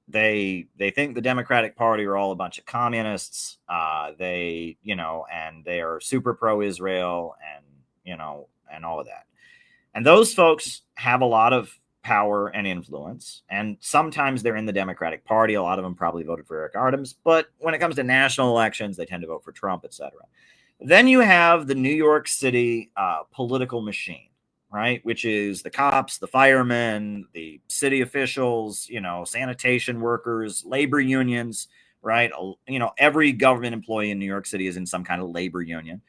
They think the Democratic Party are all a bunch of communists. And they are super pro-Israel and all of that. And those folks have a lot of power and influence. And sometimes they're in the Democratic Party. A lot of them probably voted for Eric Adams. But when it comes to national elections, they tend to vote for Trump, etc. Then you have the New York City political machine, right? Which is the cops, the firemen, the city officials, sanitation workers, labor unions, right? Every government employee in New York City is in some kind of labor union.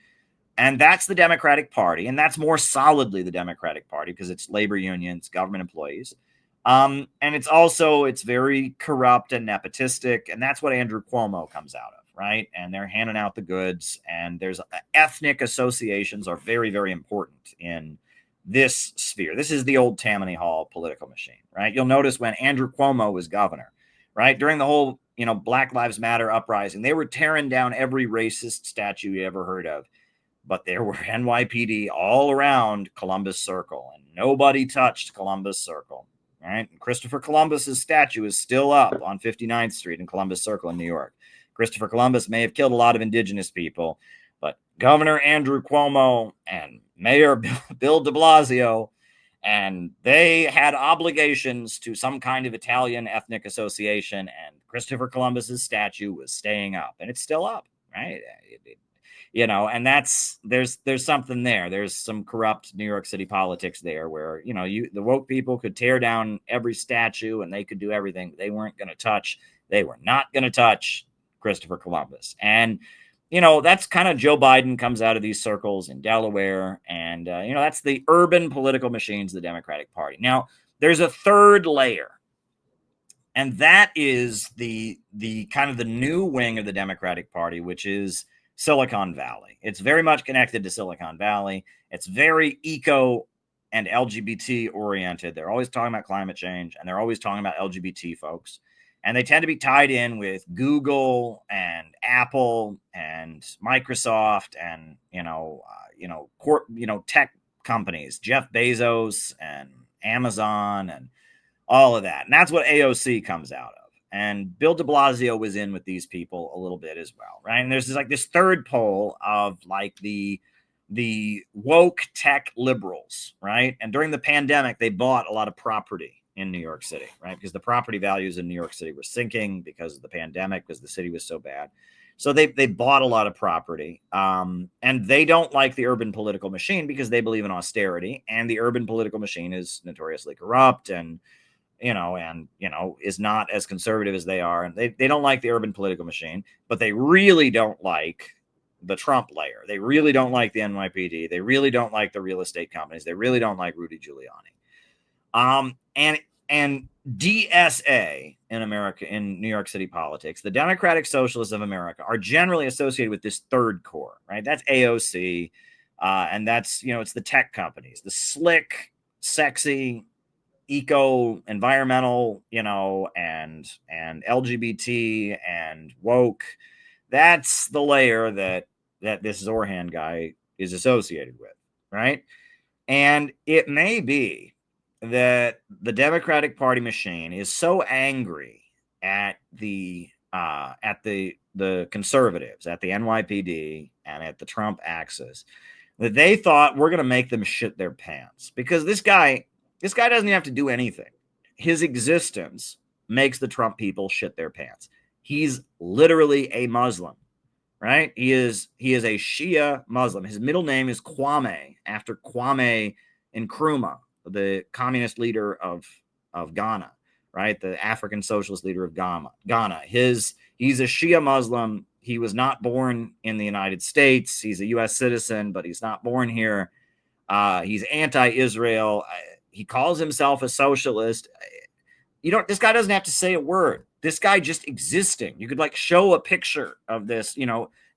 And that's the Democratic Party. And that's more solidly the Democratic Party because it's labor unions, government employees. And it's very corrupt and nepotistic. And that's what Andrew Cuomo comes out of, right? And they're handing out the goods. And there's ethnic associations are very, very important in this sphere. This is the old Tammany Hall political machine, right? You'll notice when Andrew Cuomo was governor, right? During the whole, Black Lives Matter uprising, they were tearing down every racist statue you ever heard of. But there were NYPD all around Columbus Circle, and nobody touched Columbus Circle, right? And Christopher Columbus's statue is still up on 59th Street in Columbus Circle in New York. Christopher Columbus may have killed a lot of indigenous people, but Governor Andrew Cuomo and Mayor Bill de Blasio, and they had obligations to some kind of Italian ethnic association, and Christopher Columbus's statue was staying up, and it's still up, right? And there's something there. There's some corrupt New York City politics there where, the woke people could tear down every statue and they could do everything. But they were not going to touch Christopher Columbus. And, that's kind of Joe Biden comes out of these circles in Delaware. And, that's the urban political machines of the Democratic Party. Now, there's a third layer. And that is the kind of the new wing of the Democratic Party, which is Silicon Valley. It's very much connected to Silicon Valley. It's very eco and LGBT oriented. They're always talking about climate change and they're always talking about LGBT folks. And they tend to be tied in with Google and Apple and Microsoft and, tech companies, Jeff Bezos and Amazon and all of that. And that's what AOC comes out of. And Bill de Blasio was in with these people a little bit as well, right? And there's this third pole of the woke tech liberals, right? And during the pandemic, they bought a lot of property in New York City, right? Because the property values in New York City were sinking because of the pandemic, because the city was so bad. So they bought a lot of property. And they don't like the urban political machine because they believe in austerity. And the urban political machine is notoriously corrupt and is not as conservative as they are. And they don't like the urban political machine, but they really don't like the Trump layer. They really don't like the NYPD. They really don't like the real estate companies. They really don't like Rudy Giuliani. And DSA, in America, in New York City politics, the Democratic Socialists of America are generally associated with this third core, right? That's AOC. And that's, it's the tech companies, the slick, sexy, environmental, and LGBT and woke. That's the layer that this Zohran guy is associated with, right? And it may be that the Democratic Party machine is so angry at the conservatives, at the NYPD, and at the Trump axis, that they thought we're going to make them shit their pants, because this guy doesn't even have to do anything. His existence makes the Trump people shit their pants. He's literally a Muslim, right? He is a Shia Muslim. His middle name is Kwame, after Kwame Nkrumah, the communist leader of Ghana, right? The African socialist leader of Ghana. He's a Shia Muslim. He was not born in the United States. He's a U.S. citizen, but he's not born here. He's anti-Israel. He calls himself a socialist. This guy doesn't have to say a word. This guy just existing. You could show a picture of this,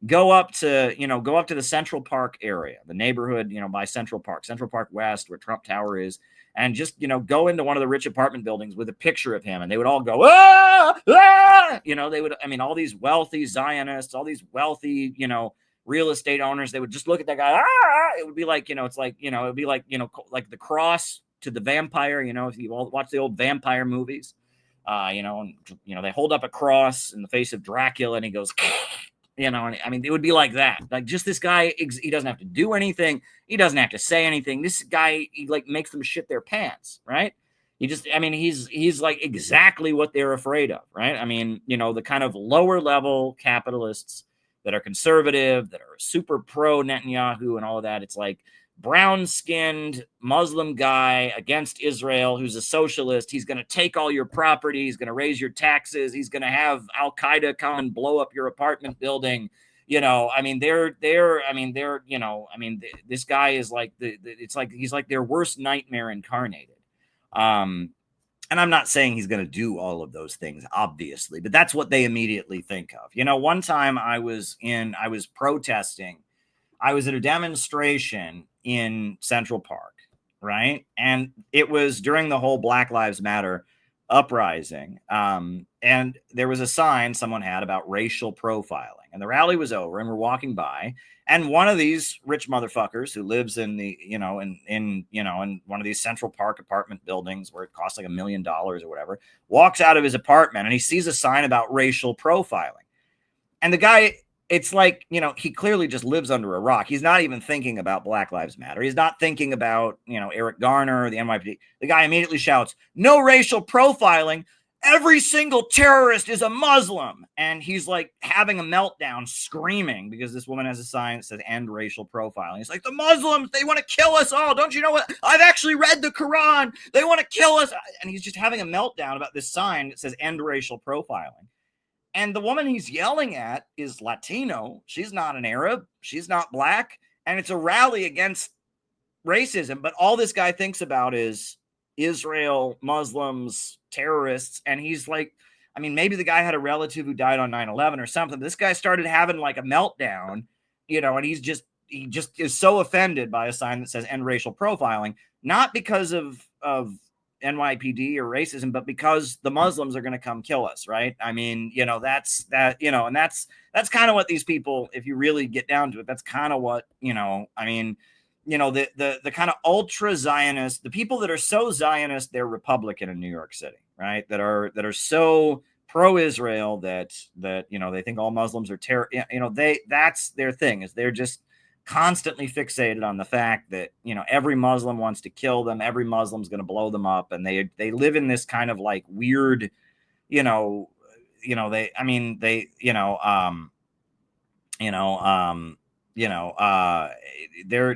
go up to the Central Park area, the neighborhood, by Central Park West, where Trump Tower is, and just, go into one of the rich apartment buildings with a picture of him, and they would all go, ah, ah! They would, all these wealthy Zionists, all these wealthy, real estate owners, they would just look at that guy, ah! It would be like, it would be like, like the cross to the vampire, if you all watch the old vampire movies, and, they hold up a cross in the face of Dracula, and he goes, it would be like that. Like, just this guy, he doesn't have to do anything. He doesn't have to say anything. This guy, he makes them shit their pants, right? He's like exactly what they're afraid of, right? The kind of lower level capitalists that are conservative, that are super pro Netanyahu and all of that. It's like brown-skinned Muslim guy against Israel who's a socialist. He's going to take all your property. He's going to raise your taxes. He's going to have Al-Qaeda come and blow up your apartment building. This guy is like he's like their worst nightmare incarnated. And I'm not saying he's going to do all of those things, obviously, but that's what they immediately think of. One time I was protesting. I was at a demonstration in Central Park, right? And it was during the whole Black Lives Matter uprising. And there was a sign someone had about racial profiling. And the rally was over, and we're walking by, and one of these rich motherfuckers who lives in the, in one of these Central Park apartment buildings where it costs like $1 million or whatever, walks out of his apartment, and he sees a sign about racial profiling. And the guy, it's like, he clearly just lives under a rock. He's not even thinking about Black Lives Matter. He's not thinking about, Eric Garner or the NYPD. The guy immediately shouts, "No racial profiling. Every single terrorist is a Muslim." And he's like having a meltdown, screaming, because this woman has a sign that says "End racial profiling." He's like, "The Muslims, they want to kill us all. Don't you know what? I've actually read the Quran. They want to kill us." And he's just having a meltdown about this sign that says "End racial profiling." And the woman he's yelling at is Latino. She's not an Arab. She's not black. And it's a rally against racism. But all this guy thinks about is Israel, Muslims, terrorists. And he's like, maybe the guy had a relative who died on 9/11 or something. This guy started having like a meltdown, and he just is so offended by a sign that says "End racial profiling," not because of NYPD or racism, but because the Muslims are going to come kill us, right? That's that, and that's kind of what these people, if you really get down to it, that's kind of what, the kind of ultra Zionist, the people that are so Zionist, they're Republican in New York City, right? That are so pro-Israel that they think all Muslims are terror. That's their thing, is they're just constantly fixated on the fact that, every Muslim wants to kill them. Every Muslim's going to blow them up. And they live in this kind of like weird, they're,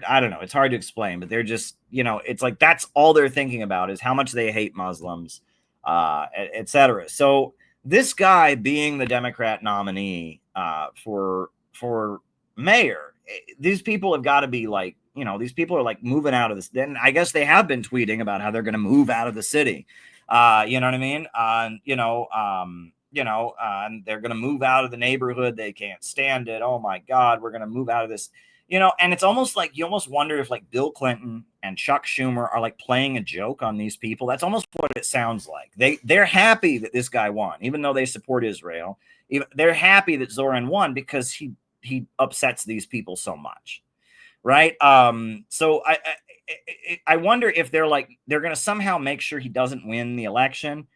I don't know, it's hard to explain, but they're just, it's like, that's all they're thinking about is how much they hate Muslims, et cetera. So this guy being the Democrat nominee, for mayor, these people have got to be like, these people are like moving out of this. Then I guess they have been tweeting about how they're going to move out of the city. You know what I mean? And they're going to move out of the neighborhood. They can't stand it. Oh my God, we're going to move out of this. And it's almost like you almost wonder if like Bill Clinton and Chuck Schumer are like playing a joke on these people. That's almost what it sounds like. They're happy that this guy won, even though they support Israel. They're happy that Zohran won because he upsets these people so much, right? So I wonder if they're going to somehow make sure he doesn't win the election,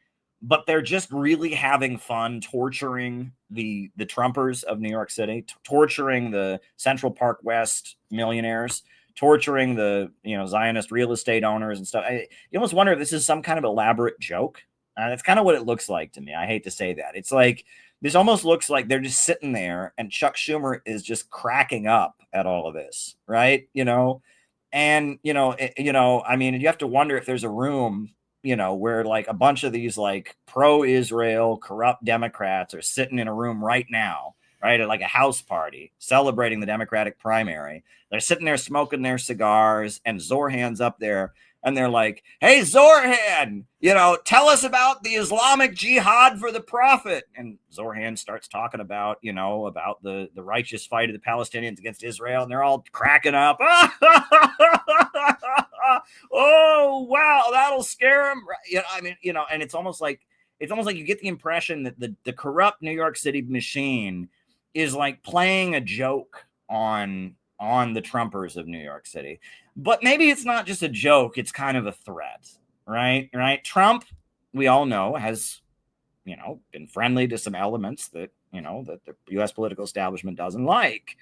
but they're just really having fun torturing the Trumpers of New York City, torturing the Central Park West millionaires, torturing the Zionist real estate owners and stuff. You almost wonder if this is some kind of elaborate joke. That's kind of what it looks like to me. I hate to say that. It's like this almost looks like they're just sitting there and Chuck Schumer is just cracking up at all of this, right? And I mean, you have to wonder if there's a room where like a bunch of these like pro-Israel corrupt Democrats are sitting in a room right now, right, at like a house party celebrating the Democratic primary. They're sitting there smoking their cigars, and Zohran's up there, and they're like, "Hey, Zohran, tell us about the Islamic Jihad for the Prophet." And Zohran starts talking about, about the righteous fight of the Palestinians against Israel, and they're all cracking up. Oh, wow, that'll scare them. And it's almost like you get the impression that the corrupt New York City machine is like playing a joke on the Trumpers of New York City. But maybe it's not just a joke, it's kind of a threat, right? Trump, we all know, has been friendly to some elements that that the US political establishment doesn't like,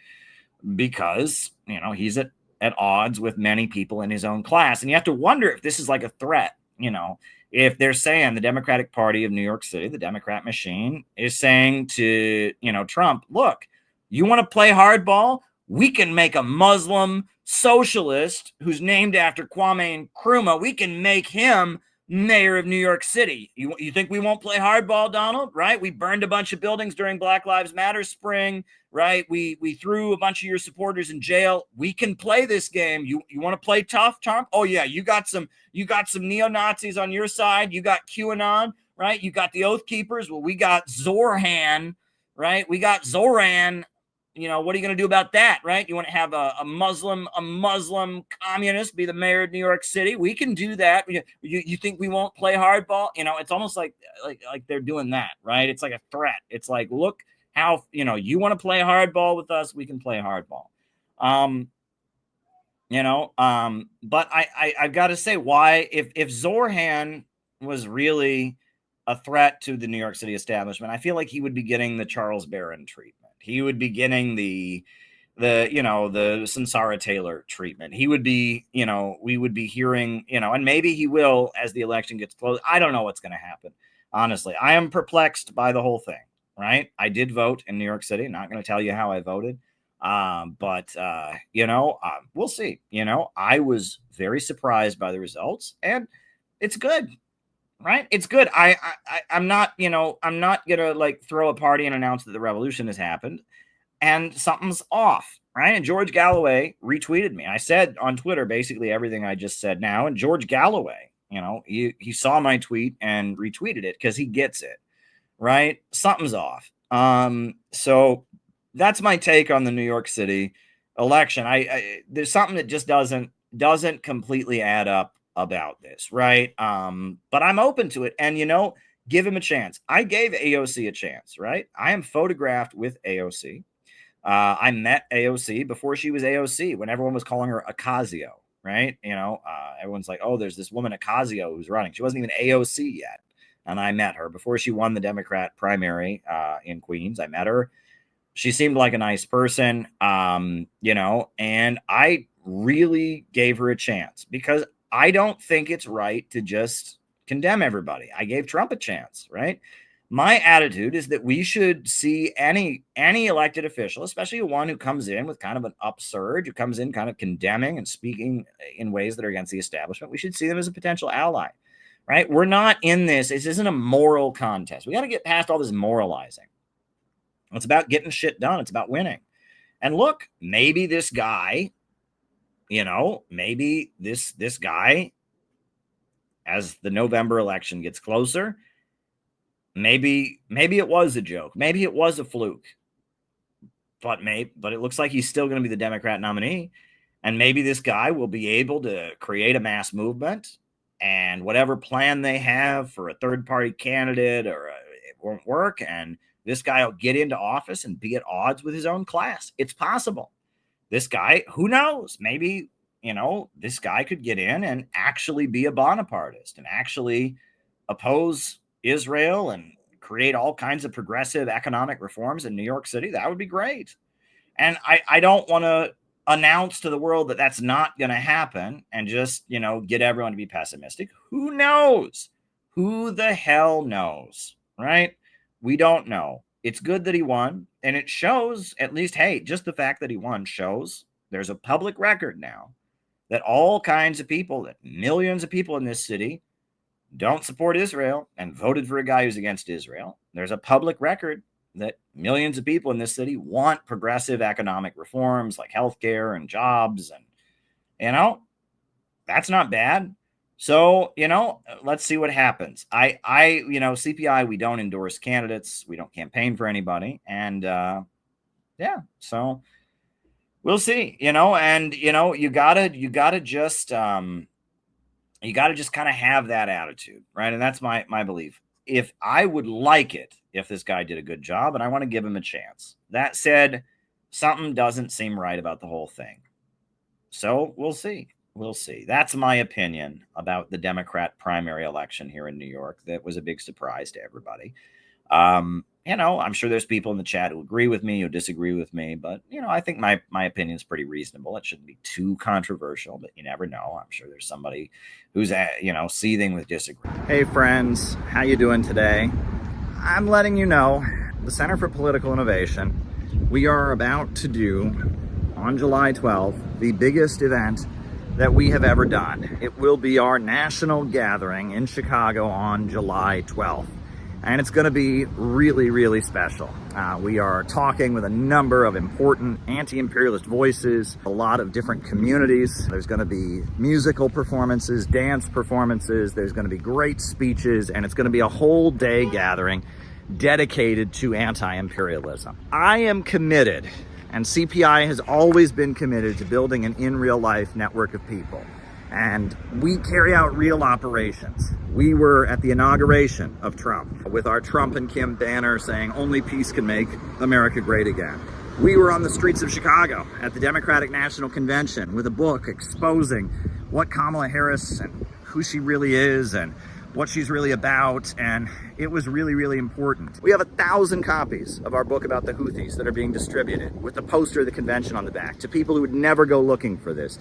because he's at odds with many people in his own class. And you have to wonder if this is like a threat. If they're saying the Democratic Party of New York City, the Democrat machine, is saying to Trump, look, you want to play hardball? We can make a Muslim socialist who's named after Kwame Nkrumah. We can make him mayor of New York City. You think we won't play hardball, Donald? Right? We burned a bunch of buildings during Black Lives Matter spring, right? We threw a bunch of your supporters in jail. We can play this game. You want to play tough, Trump? Oh yeah, you got some neo-Nazis on your side. You got QAnon, right? You got the Oath Keepers. Well, we got Zohran, right? We got Zohran. What are you going to do about that, right? You want to have a Muslim communist be the mayor of New York City? We can do that. You think we won't play hardball? It's almost like they're doing that, right? It's like a threat. It's like, look how, you want to play hardball with us? We can play hardball. But I've got to say, why, if Zohran was really a threat to the New York City establishment, I feel like he would be getting the Charles Barron treatment. He would be getting the Sansara Taylor treatment. He would be, we would be hearing, and maybe he will as the election gets close. I don't know what's going to happen. Honestly, I am perplexed by the whole thing, right? I did vote in New York City. Not going to tell you how I voted. But we'll see. I was very surprised by the results, and it's good. Right. It's good. I'm not going to like throw a party and announce that the revolution has happened and something's off. Right. And George Galloway retweeted me. I said on Twitter basically everything I just said now. And George Galloway, he saw my tweet and retweeted it because he gets it. Right. Something's off. So that's my take on the New York City election. There's something that just doesn't completely add up about this, right? But I'm open to it, and give him a chance. I gave AOC a chance, right? I am photographed with AOC. I met AOC before she was AOC, when everyone was calling her Ocasio, right? Everyone's like, oh, there's this woman Ocasio who's running. She wasn't even AOC yet, and I met her before she won the Democrat primary in Queens. I met her. She seemed like a nice person, and I really gave her a chance because I don't think it's right to just condemn everybody. I gave Trump a chance, right? My attitude is that we should see any elected official, especially one who comes in with kind of an upsurge, who comes in kind of condemning and speaking in ways that are against the establishment. We should see them as a potential ally, right? We're not in this. This isn't a moral contest. We got to get past all this moralizing. It's about getting shit done. It's about winning. And look, maybe this guy, maybe this guy as the November election gets closer, maybe it was a joke. Maybe it was a fluke. But it looks like he's still going to be the Democrat nominee. And maybe this guy will be able to create a mass movement, and whatever plan they have for a third-party candidate it won't work. And this guy will get into office and be at odds with his own class. It's possible. This guy, who knows? Maybe, this guy could get in and actually be a Bonapartist and actually oppose Israel and create all kinds of progressive economic reforms in New York City. That would be great. And I don't want to announce to the world that that's not going to happen and just, get everyone to be pessimistic. Who knows? Who the hell knows, right? We don't know. It's good that he won, and it shows, at least, hey, just the fact that he won shows there's a public record now that all kinds of people, that millions of people in this city don't support Israel and voted for a guy who's against Israel. There's a public record that millions of people in this city want progressive economic reforms like healthcare and jobs. And, that's not bad. So, let's see what happens. CPI, we don't endorse candidates. We don't campaign for anybody. And, so we'll see, and, you gotta just kind of have that attitude, right? And that's my belief. If I would like it, if this guy did a good job, and I want to give him a chance. That said, something doesn't seem right about the whole thing. So we'll see. We'll see. That's my opinion about the Democrat primary election here in New York. That was a big surprise to everybody. I'm sure there's people in the chat who agree with me, who disagree with me, but, I think my opinion is pretty reasonable. It shouldn't be too controversial, but you never know. I'm sure there's somebody who's, seething with disagreement. Hey, friends, how you doing today? I'm letting you know, the Center for Political Innovation, we are about to do, on July 12th, the biggest event that we have ever done. It will be our national gathering in Chicago on July 12th. And it's going to be really, really special. We are talking with a number of important anti-imperialist voices, a lot of different communities. There's going to be musical performances, dance performances. There's going to be great speeches, and it's going to be a whole day gathering dedicated to anti-imperialism. I am committed, and CPI has always been committed to building an in real life network of people. And we carry out real operations. We were at the inauguration of Trump with our Trump and Kim banner saying only peace can make America great again. We were on the streets of Chicago at the Democratic National Convention with a book exposing what Kamala Harris and who she really is and what she's really about, and it was really, really important. We have 1,000 copies of our book about the Houthis that are being distributed with the poster of the convention on the back to people who would never go looking for this.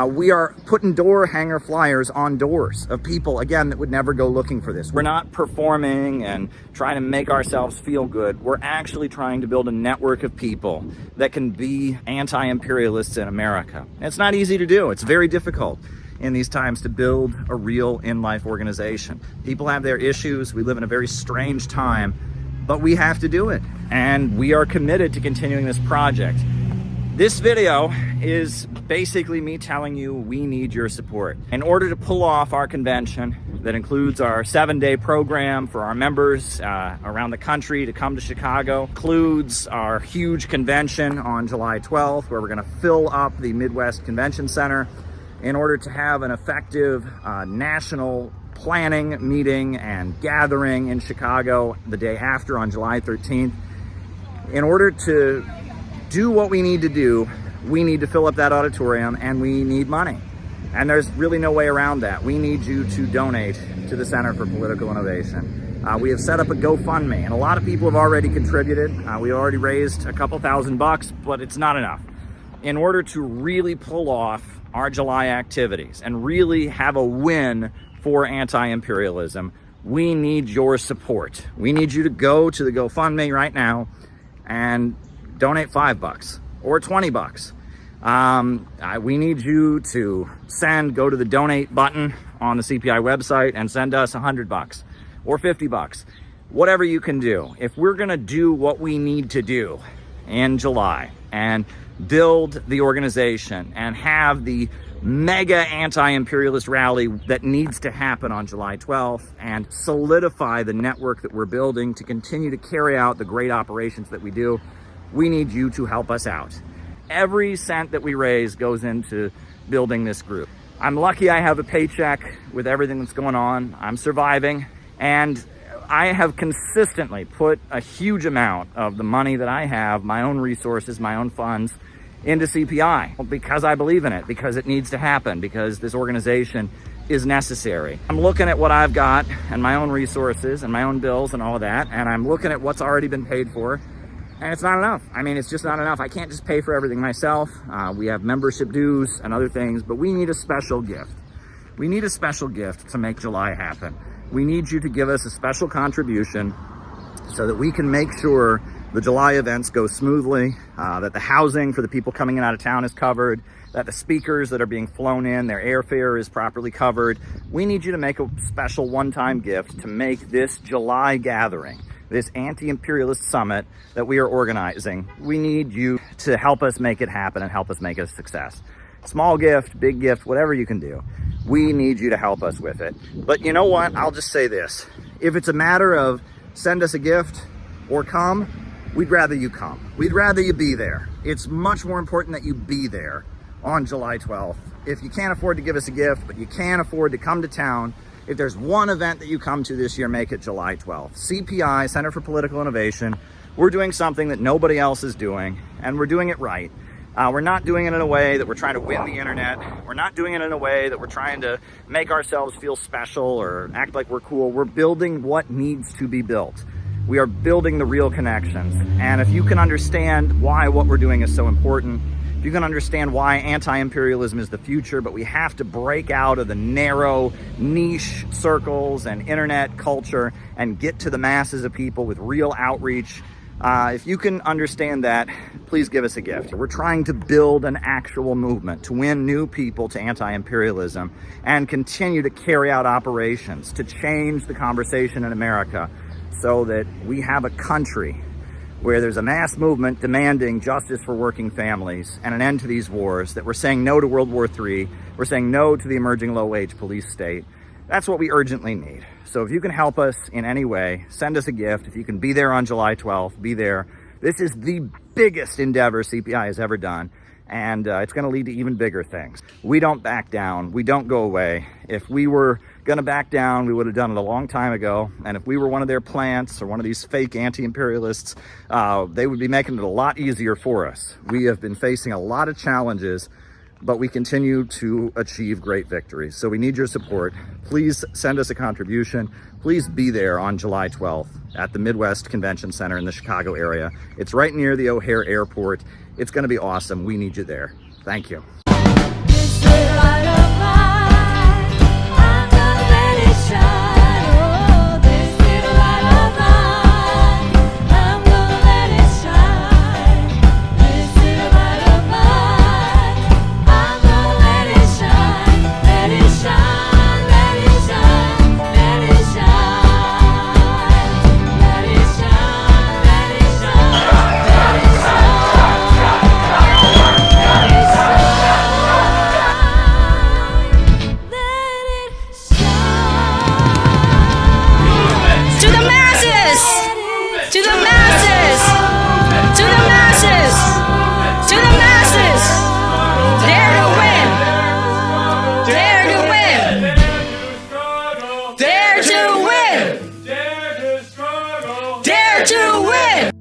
We are putting door hanger flyers on doors of people, again, that would never go looking for this. We're not performing and trying to make ourselves feel good. We're actually trying to build a network of people that can be anti-imperialists in America. And it's not easy to do. It's very difficult in these times to build a real in-life organization. People have their issues. We live in a very strange time, but we have to do it. And we are committed to continuing this project. This video is basically me telling you we need your support. In order to pull off our convention that includes our 7-day program for our members around the country to come to Chicago, includes our huge convention on July 12th, where we're gonna fill up the Midwest Convention Center, in order to have an effective national planning meeting and gathering in Chicago the day after on July 13th. In order to do what we need to do, we need to fill up that auditorium and we need money. And there's really no way around that. We need you to donate to the Center for Political Innovation. We have set up a GoFundMe, and a lot of people have already contributed. We already raised a couple $1,000, but it's not enough. In order to really pull off our July activities and really have a win for anti-imperialism, we need your support. We need you to go to the GoFundMe right now and donate $5 or $20. We need you to go to the donate button on the CPI website and send us $100 or $50, whatever you can do. If we're gonna do what we need to do in July and build the organization and have the mega anti-imperialist rally that needs to happen on July 12th and solidify the network that we're building to continue to carry out the great operations that we do, we need you to help us out. Every cent that we raise goes into building this group. I'm lucky I have a paycheck with everything that's going on. I'm surviving, and I have consistently put a huge amount of the money that I have, my own resources, my own funds, into CPI because I believe in it, because it needs to happen, because this organization is necessary. I'm looking at what I've got and my own resources and my own bills and all of that, and I'm looking at what's already been paid for, and it's not enough. I mean, it's just not enough. I can't just pay for everything myself. We have membership dues and other things, but we need a special gift. We need a special gift to make July happen. We need you to give us a special contribution so that we can make sure the July events go smoothly, that the housing for the people coming in out of town is covered, that the speakers that are being flown in, their airfare is properly covered. We need you to make a special one-time gift to make this July gathering, this anti-imperialist summit that we are organizing. We need you to help us make it happen and help us make it a success. Small gift, big gift, whatever you can do. We need you to help us with it. But you know what? I'll just say this. If it's a matter of send us a gift or come, we'd rather you come. We'd rather you be there. It's much more important that you be there on July 12th. If you can't afford to give us a gift, but you can afford to come to town, if there's one event that you come to this year, make it July 12th. CPI, Center for Political Innovation, we're doing something that nobody else is doing, and we're doing it right. We're not doing it in a way that we're trying to win the internet. We're not doing it in a way that we're trying to make ourselves feel special or act like we're cool. We're building what needs to be built. We are building the real connections. And if you can understand why what we're doing is so important, if you can understand why anti-imperialism is the future, but we have to break out of the narrow niche circles and internet culture and get to the masses of people with real outreach. If you can understand that, please give us a gift. We're trying to build an actual movement to win new people to anti-imperialism and continue to carry out operations to change the conversation in America so that we have a country where there's a mass movement demanding justice for working families and an end to these wars, that we're saying no to World War III, we're saying no to the emerging low-wage police state. That's what we urgently need. So if you can help us in any way, send us a gift. If you can be there on July 12th, be there. This is the biggest endeavor CPI has ever done, and it's going to lead to even bigger things. We don't back down. We don't go away. If we were going to back down, we would have done it a long time ago. And if we were one of their plants or one of these fake anti-imperialists, they would be making it a lot easier for us. We have been facing a lot of challenges, but we continue to achieve great victories. So we need your support. Please send us a contribution. Please be there on July 12th at the Midwest Convention Center in the Chicago area. It's right near the O'Hare Airport. It's going to be awesome. We need you there. Thank you. to win.